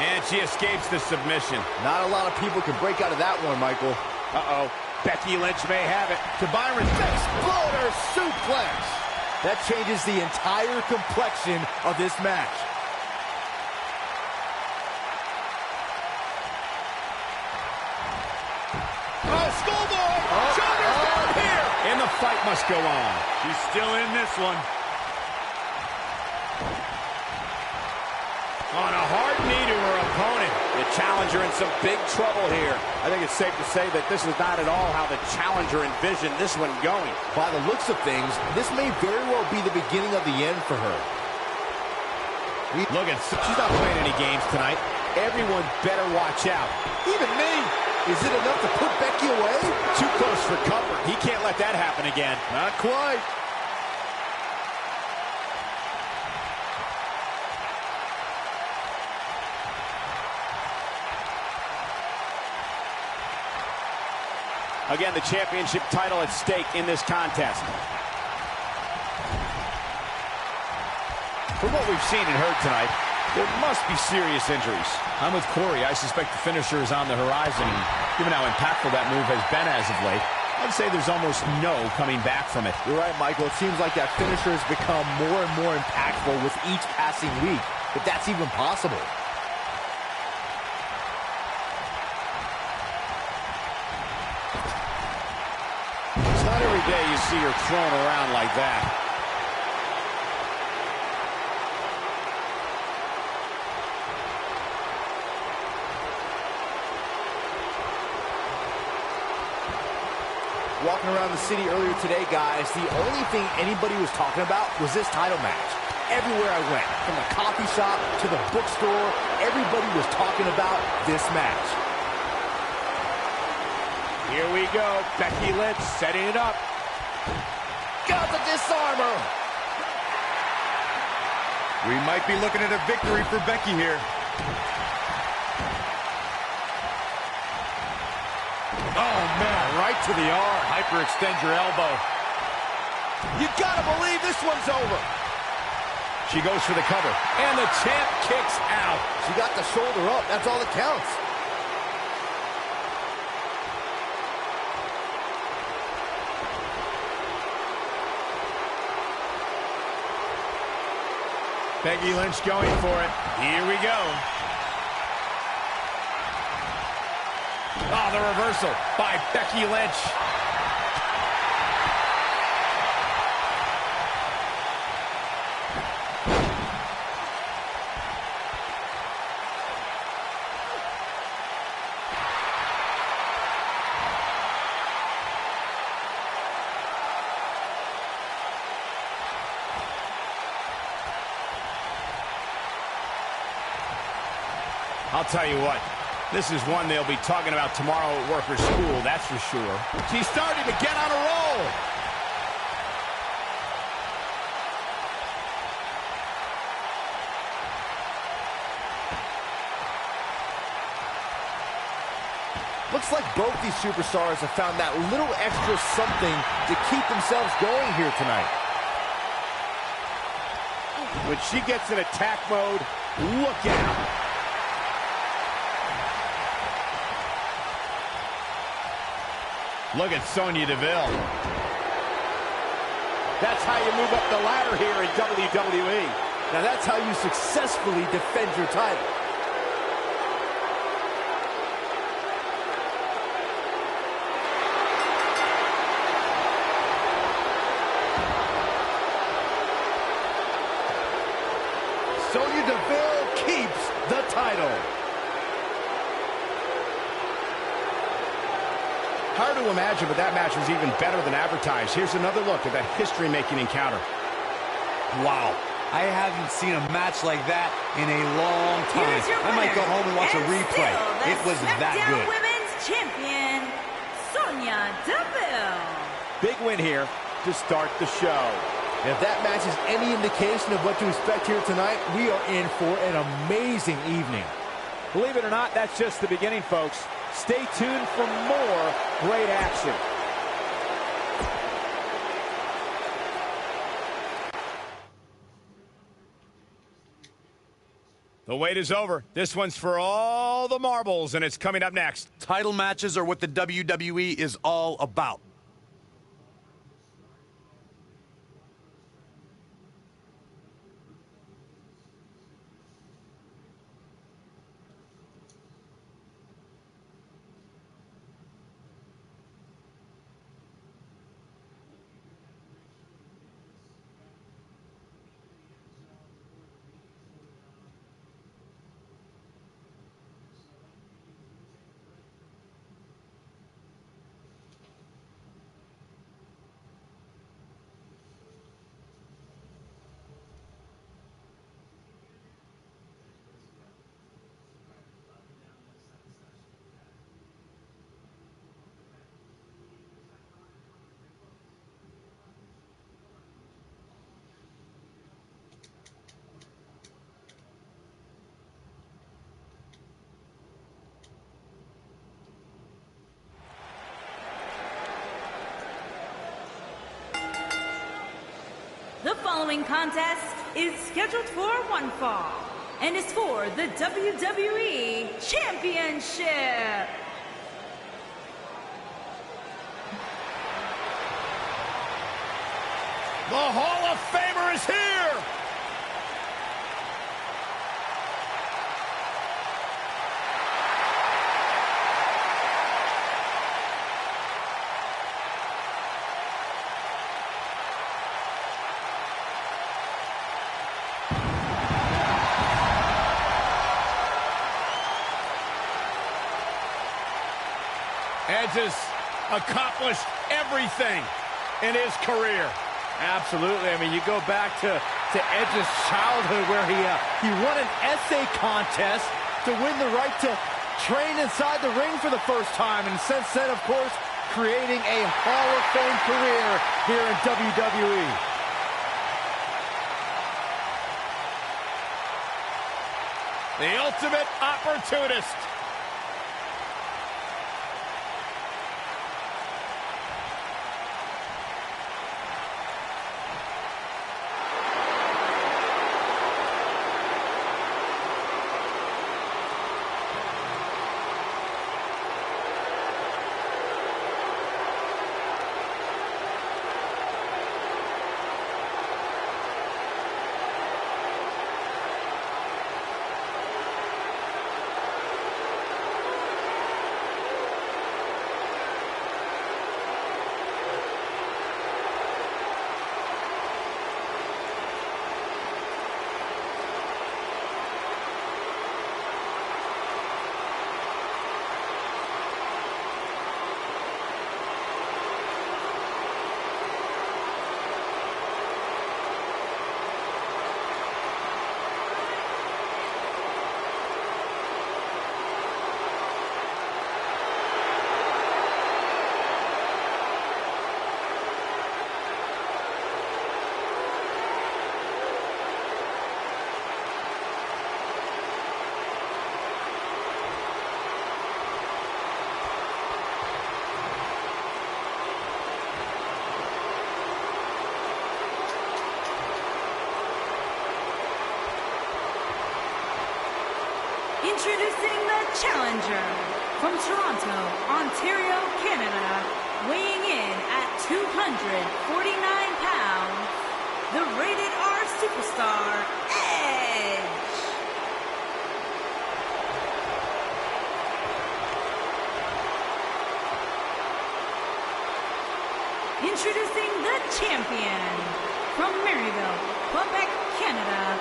And she escapes the submission. Not a lot of people can break out of that one, Michael. Uh-oh. Becky Lynch may have it. To Byron's exploder suplex. That changes the entire complexion of this match. Schoolboy! Shoulders down here! And the fight must go on. She's still in this one. On a hard knee to her opponent. The challenger in some big trouble here. I think it's safe to say that this is not at all how the challenger envisioned this one going. By the looks of things, this may very well be the beginning of the end for her. Look at... She's not playing any games tonight. Everyone better watch out. Even me. Is it enough to put Becky away? Too close for comfort. He can't let that happen again. Not quite. Again, the championship title at stake in this contest. From what we've seen and heard tonight, there must be serious injuries. I'm with Corey. I suspect the finisher is on the horizon. And given how impactful that move has been as of late, I'd say there's almost no coming back from it. You're right, Michael. It seems like that finisher has become more and more impactful with each passing week. If that's even possible. It's not every day you see her thrown around like that. Walking around the city earlier today, guys, the only thing anybody was talking about was this title match. Everywhere I went, from the coffee shop to the bookstore, everybody was talking about this match. Here we go. Becky Lynch setting it up. Got the disarmer. We might be looking at a victory for Becky here. Oh, man, right to the arm. Hyperextend your elbow. You gotta believe this one's over. She goes for the cover. And the champ kicks out. She got the shoulder up. That's all that counts. Becky Lynch going for it. Here we go. Oh, the reversal by Becky Lynch. I'll tell you what, this is one they'll be talking about tomorrow at workers' school, that's for sure. She's starting to get on a roll. Look looks like both these superstars have found that little extra something to keep themselves going here tonight. When she gets in attack mode, look out. Look at Sonya Deville. That's how you move up the ladder here in WWE. Now that's how you successfully defend your title. Sonya Deville keeps the title. Hard to imagine, but that match was even better than advertised. Here's another look at that history-making encounter. Wow. I haven't seen a match like that in a long time. I might go home and watch a replay. It was that good. Women's Champion, Sonya Deville. Big win here to start the show. If that match is any indication of what to expect here tonight, we are in for an amazing evening. Believe it or not, that's just the beginning, folks. Stay tuned for more great action. The wait is over. This one's for all the marbles, and it's coming up next. Title matches are what the WWE is all about. The following contest is scheduled for one fall and is for the WWE Championship. The Hall of Famer is here! Edge has accomplished everything in his career. Absolutely. I mean, you go back to Edge's childhood where he won an essay contest to win the right to train inside the ring for the first time. And since then, of course, creating a Hall of Fame career here in WWE. The ultimate opportunist. Introducing the challenger from Toronto, Ontario, Canada, weighing in at 249 pounds, the Rated R superstar, Edge. Introducing the champion from Maryville, Quebec, Canada,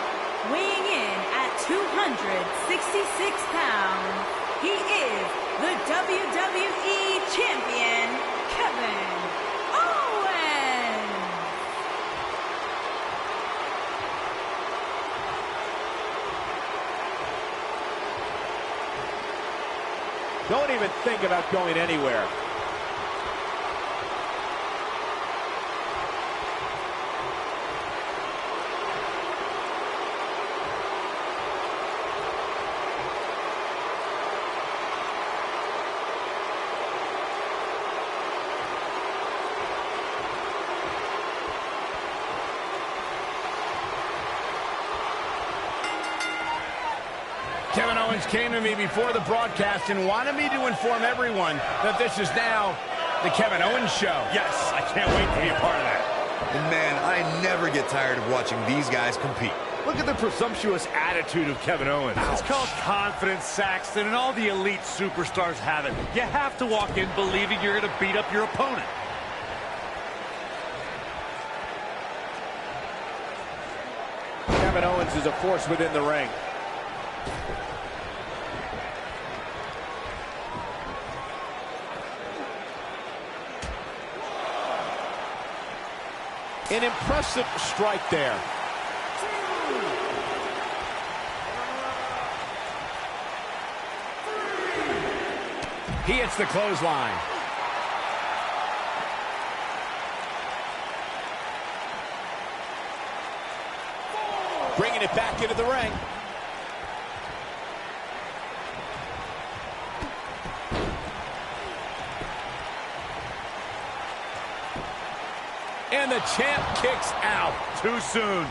weighing in at 266 pounds, he is the WWE Champion, Kevin Owens. Don't even think about going anywhere. Kevin Owens came to me before the broadcast and wanted me to inform everyone that this is now the Kevin Owens Show. Yes, I can't wait to be a part of that. And man, I never get tired of watching these guys compete. Look at the presumptuous attitude of Kevin Owens. It's called confidence, Saxton, and all the elite superstars have it. You have to walk in believing you're going to beat up your opponent. Kevin Owens is a force within the ring. An impressive strike there. He hits the clothesline. Bringing it back into the ring. And the champ kicks out. Too soon.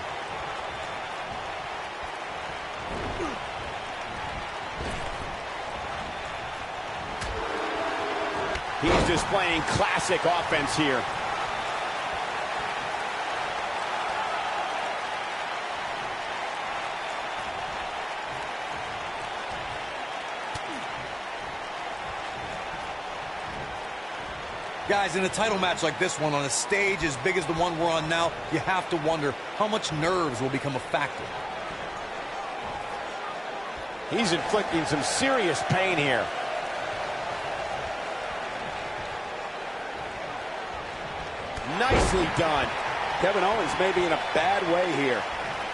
He's displaying classic offense here. Guys, in a title match like this one, on a stage as big as the one we're on now, you have to wonder how much nerves will become a factor. He's inflicting some serious pain here. Nicely done. Kevin Owens may be in a bad way here.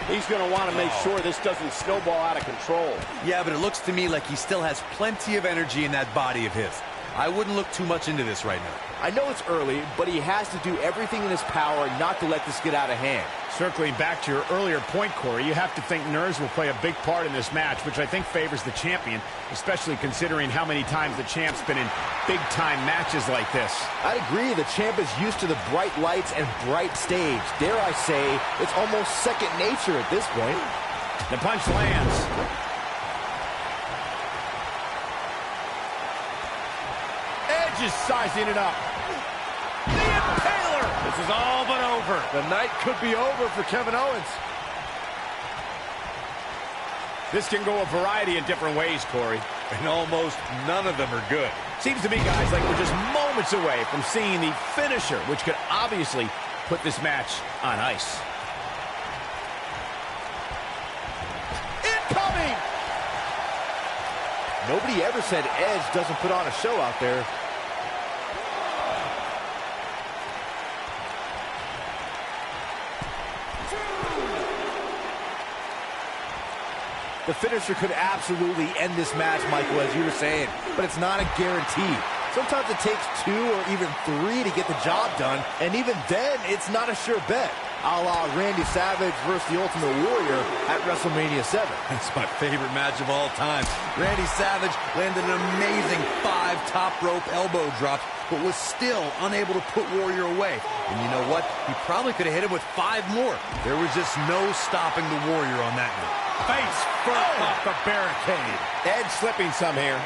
He's going to want to make sure this doesn't snowball out of control. Yeah, but it looks to me like he still has plenty of energy in that body of his. I wouldn't look too much into this right now. I know it's early, but he has to do everything in his power not to let this get out of hand. Circling back to your earlier point, Corey, you have to think nerves will play a big part in this match, which I think favors the champion, especially considering how many times the champ's been in big-time matches like this. I agree. The champ is used to the bright lights and bright stage. Dare I say, it's almost second nature at this point. The punch lands. Edge is sizing it up. The Impaler! This is all but over. The night could be over for Kevin Owens. This can go a variety of different ways, Corey. And almost none of them are good. Seems to me, guys, like we're just moments away from seeing the finisher, which could obviously put this match on ice. Incoming! Nobody ever said Edge doesn't put on a show out there. The finisher could absolutely end this match, Michael, as you were saying, but it's not a guarantee. Sometimes it takes 2 or even 3 to get the job done, and even then, it's not a sure bet. A la Randy Savage versus the Ultimate Warrior at WrestleMania 7. That's my favorite match of all time. Randy Savage landed an amazing 5 top rope elbow drops, but was still unable to put Warrior away. And you know what? He probably could have hit him with 5 more. There was just no stopping the Warrior on that one. Face first off the barricade. Edge slipping some here,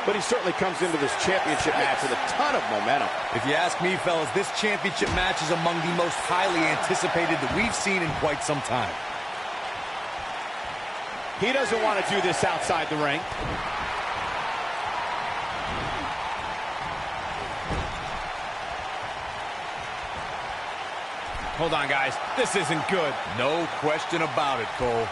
but he certainly comes into this championship match with a ton of momentum. If you ask me, fellas, this championship match is among the most highly anticipated that we've seen in quite some time. He doesn't want to do this outside the ring. Hold on, guys. This isn't good. No question about it, Cole.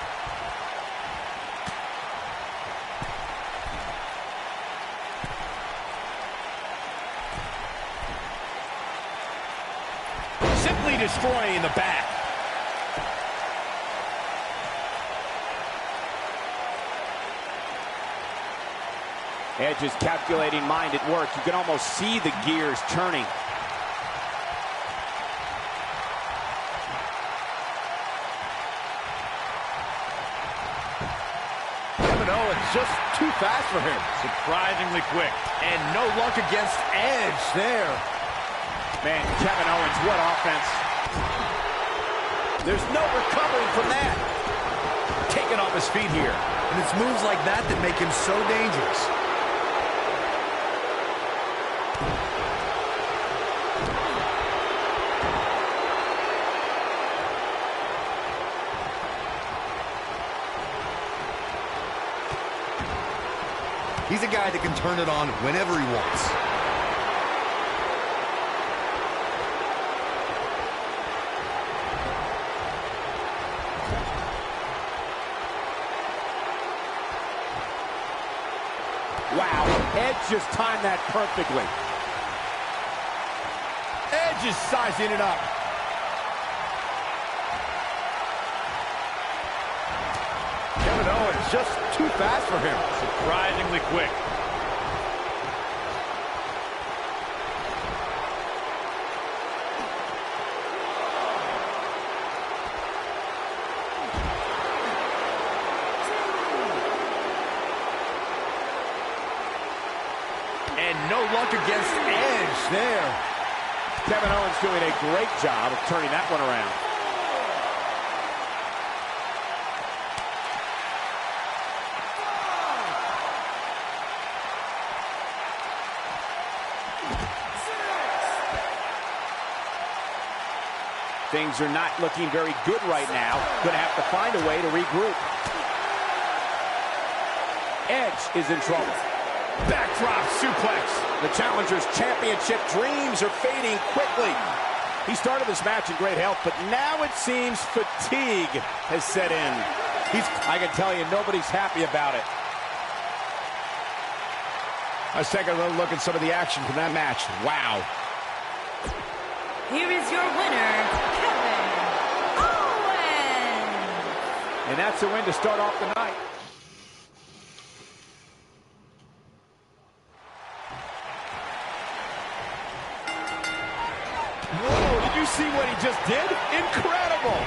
Simply destroying the back. Edge is calculating mind at work. You can almost see the gears turning. Owens just too fast for him. Surprisingly quick. And no luck against Edge there. Man, Kevin Owens, what offense. There's no recovering from that. Taken off his feet here. And it's moves like that that make him so dangerous. He's a guy that can turn it on whenever he wants. Wow, Edge just timed that perfectly. Edge is sizing it up. Kevin Owens just too fast for him. Surprisingly quick. And no luck against Edge there. Kevin Owens doing a great job of turning that one around. Things are not looking very good right now. Gonna have to find a way to regroup. Edge is in trouble. Backdrop suplex. The Challenger's championship dreams are fading quickly. He started this match in great health, but now it seems fatigue has set in. I can tell you, nobody's happy about it. Let's take a little look at some of the action from that match. Wow. Here is your winner, Kevin Owens. And that's a win to start off the night. Whoa, did you see what he just did? Incredible!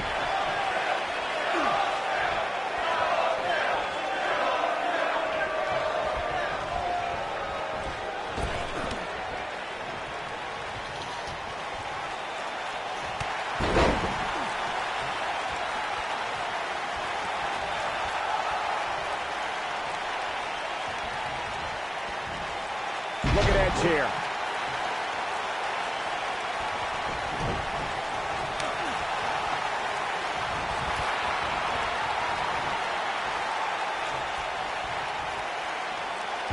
Look at Edge here.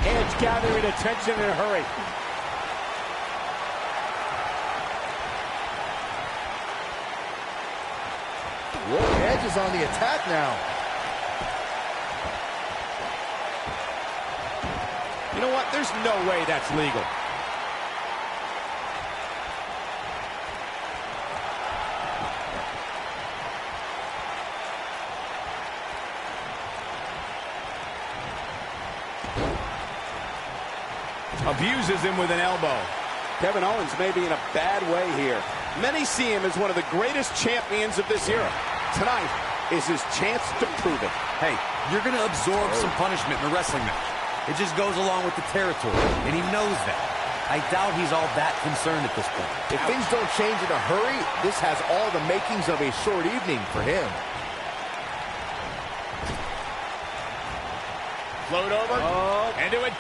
Edge gathering attention in a hurry. Whoa, Edge is on the attack now. You know what? There's no way that's legal. Abuses him with an elbow. Kevin Owens may be in a bad way here. Many see him as one of the greatest champions of this era. Tonight is his chance to prove it. Hey, you're going to absorb some punishment in a wrestling match. It just goes along with the territory, and he knows that. I doubt he's all that concerned at this point. If things don't change in a hurry, this has all the makings of a short evening for him. Float over. Into it.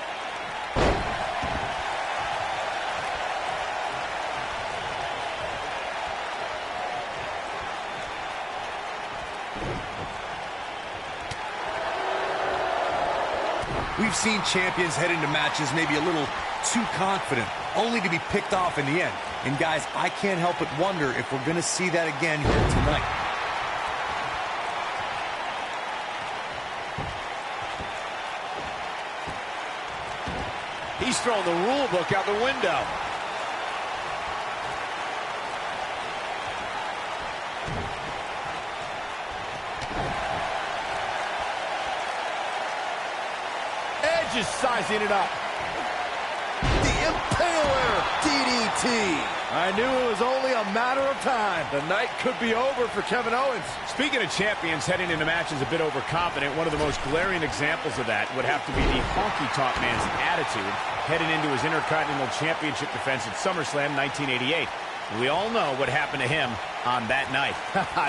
We've seen champions head into matches maybe a little too confident, only to be picked off in the end. And guys, I can't help but wonder if we're going to see that again here tonight. He's throwing the rule book out the window. Edge is sizing it up. The Impaler DDT. I knew it was only a matter of time. The night could be over for Kevin Owens. Speaking of champions heading into matches a bit overconfident, one of the most glaring examples of that would have to be the honky-tonk man's attitude heading into his Intercontinental Championship defense at SummerSlam 1988. We all know what happened to him on that night.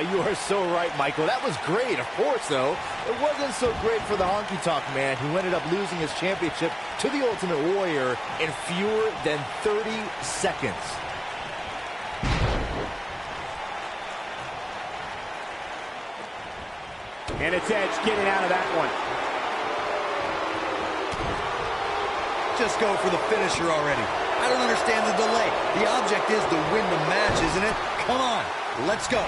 You are so right, Michael. That was great. Of course, though, it wasn't so great for the honky-tonk man who ended up losing his championship to the Ultimate Warrior in fewer than 30 seconds. And it's Edge getting out of that one. Just go for the finisher already. I don't understand the delay. The object is to win the match, isn't it? Come on, let's go.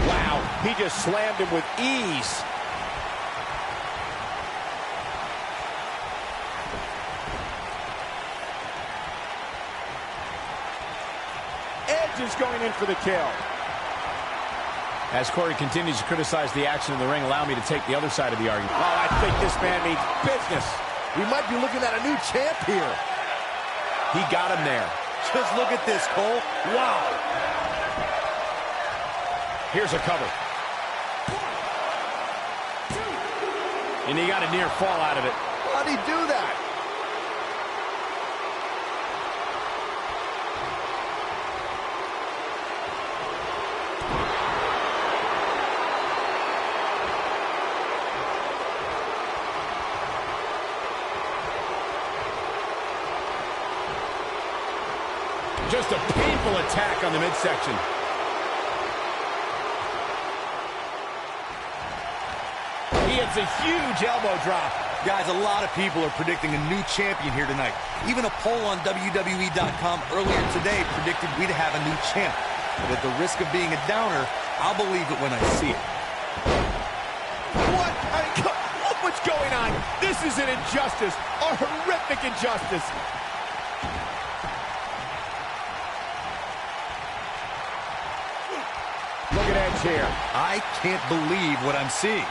Wow, he just slammed him with ease. Is going in for the kill. As Corey continues to criticize the action in the ring, allow me to take the other side of the argument. Oh, I think this man needs business. We might be looking at a new champ here. He got him there. Just look at this, Cole. Wow. Here's a cover. And he got a near fall out of it. How'd he do that? Just a painful attack on the midsection. He hits a huge elbow drop. Guys, a lot of people are predicting a new champion here tonight. Even a poll on WWE.com earlier today predicted we'd have a new champ. But at the risk of being a downer, I'll believe it when I see it. What? Look what's going on. This is an injustice, a horrific injustice. Look at Edge here. I can't believe what I'm seeing.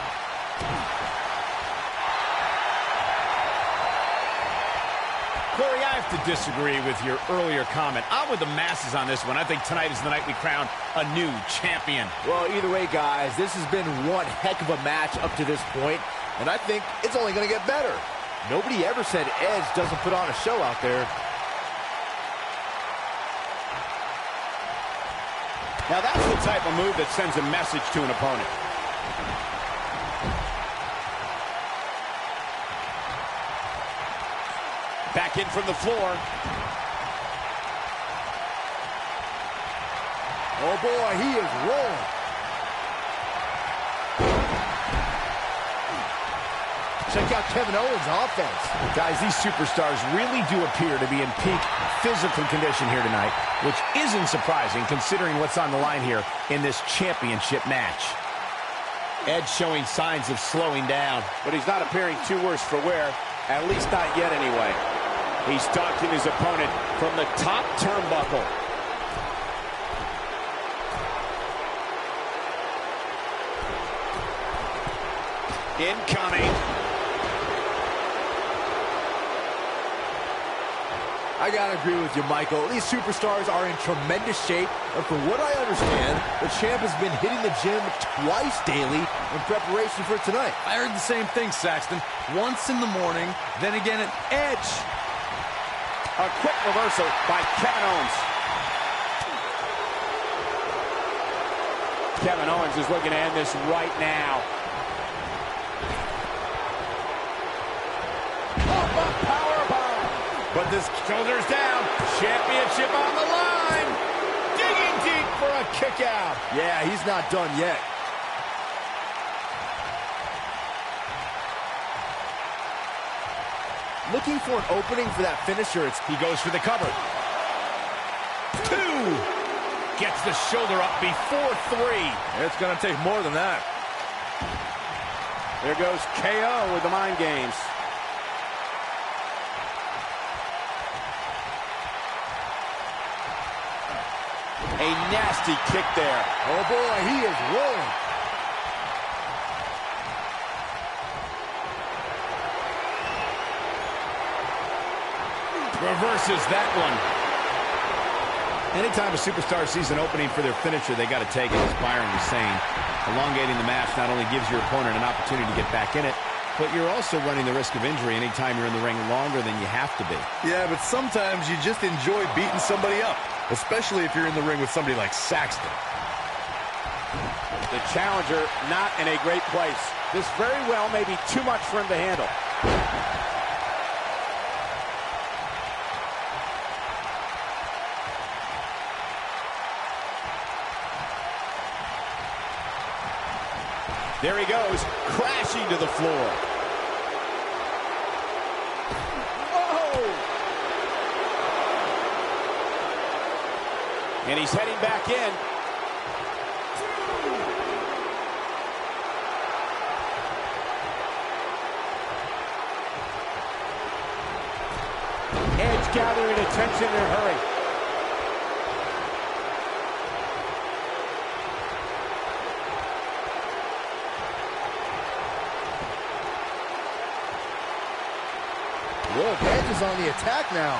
Corey, I have to disagree with your earlier comment. I'm with the masses on this one. I think tonight is the night we crown a new champion. Well, either way, guys, this has been one heck of a match up to this point, and I think it's only going to get better. Nobody ever said Edge doesn't put on a show out there. Now that's the type of move that sends a message to an opponent. Back in from the floor. Oh boy, he is rolling. Check out Kevin Owens' offense. Guys, these superstars really do appear to be in peak physical condition here tonight, which isn't surprising considering what's on the line here in this championship match. Edge showing signs of slowing down. But he's not appearing too worse for wear, at least not yet anyway. He's stalking his opponent from the top turnbuckle. Incoming. I gotta agree with you, Michael. These superstars are in tremendous shape, and from what I understand, the champ has been hitting the gym twice daily in preparation for tonight. I heard the same thing, Saxton. Once in the morning, then again at Edge. A quick reversal by Kevin Owens. Kevin Owens is looking to end this right now. Powerbomb. But this shoulders down. Championship on the line. Digging deep for a kick out. Yeah, he's not done yet. Looking for an opening for that finisher. He goes for the cover. 2. Gets the shoulder up before 3. It's going to take more than that. There goes KO with the mind games. A nasty kick there. Oh boy, he is rolling. Reverses that one. Anytime a superstar sees an opening for their finisher, they got to take it, as Byron was saying. Elongating the match not only gives your opponent an opportunity to get back in it, but you're also running the risk of injury anytime you're in the ring longer than you have to be. Yeah, but sometimes you just enjoy beating somebody up, especially if you're in the ring with somebody like Saxton. The challenger not in a great place. This very well may be too much for him to handle. There he goes, crashing to the floor. Whoa! And he's heading back in. Edge gathering attention in a hurry. Whoa, Edge is on the attack now.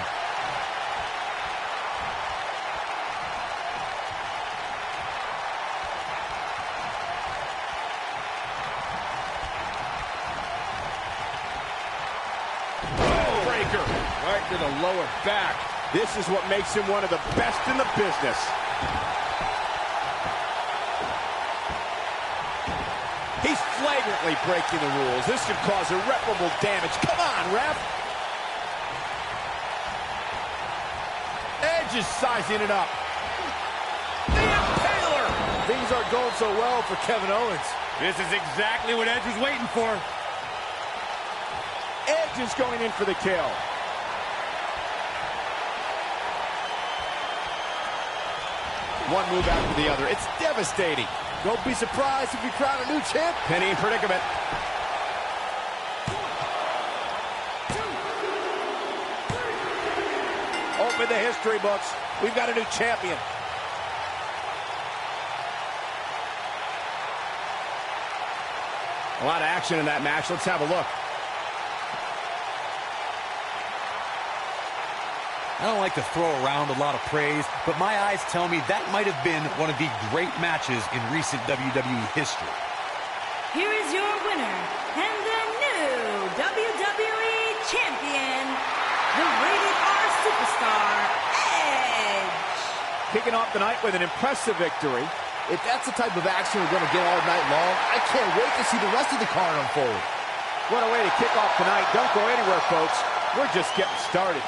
Breaker right to the lower back. This is what makes him one of the best in the business. He's flagrantly breaking the rules. This could cause irreparable damage. Come on, ref. Edge is sizing it up. The Impaler. Things aren't going so well for Kevin Owens. This is exactly what Edge was waiting for. Edge is going in for the kill. One move after the other. It's devastating. Don't be surprised if we crown a new champ. Penny in predicament. Open the history books. We've got a new champion. A lot of action in that match. Let's have a look. I don't like to throw around a lot of praise, but my eyes tell me that might have been one of the great matches in recent WWE history. Here is your winner and the new WWE Champion, the Rated R Superstar, Edge. Kicking off the night with an impressive victory. If that's the type of action we're going to get all night long, I can't wait to see the rest of the card unfold. What a way to kick off tonight. Don't go anywhere, folks. We're just getting started.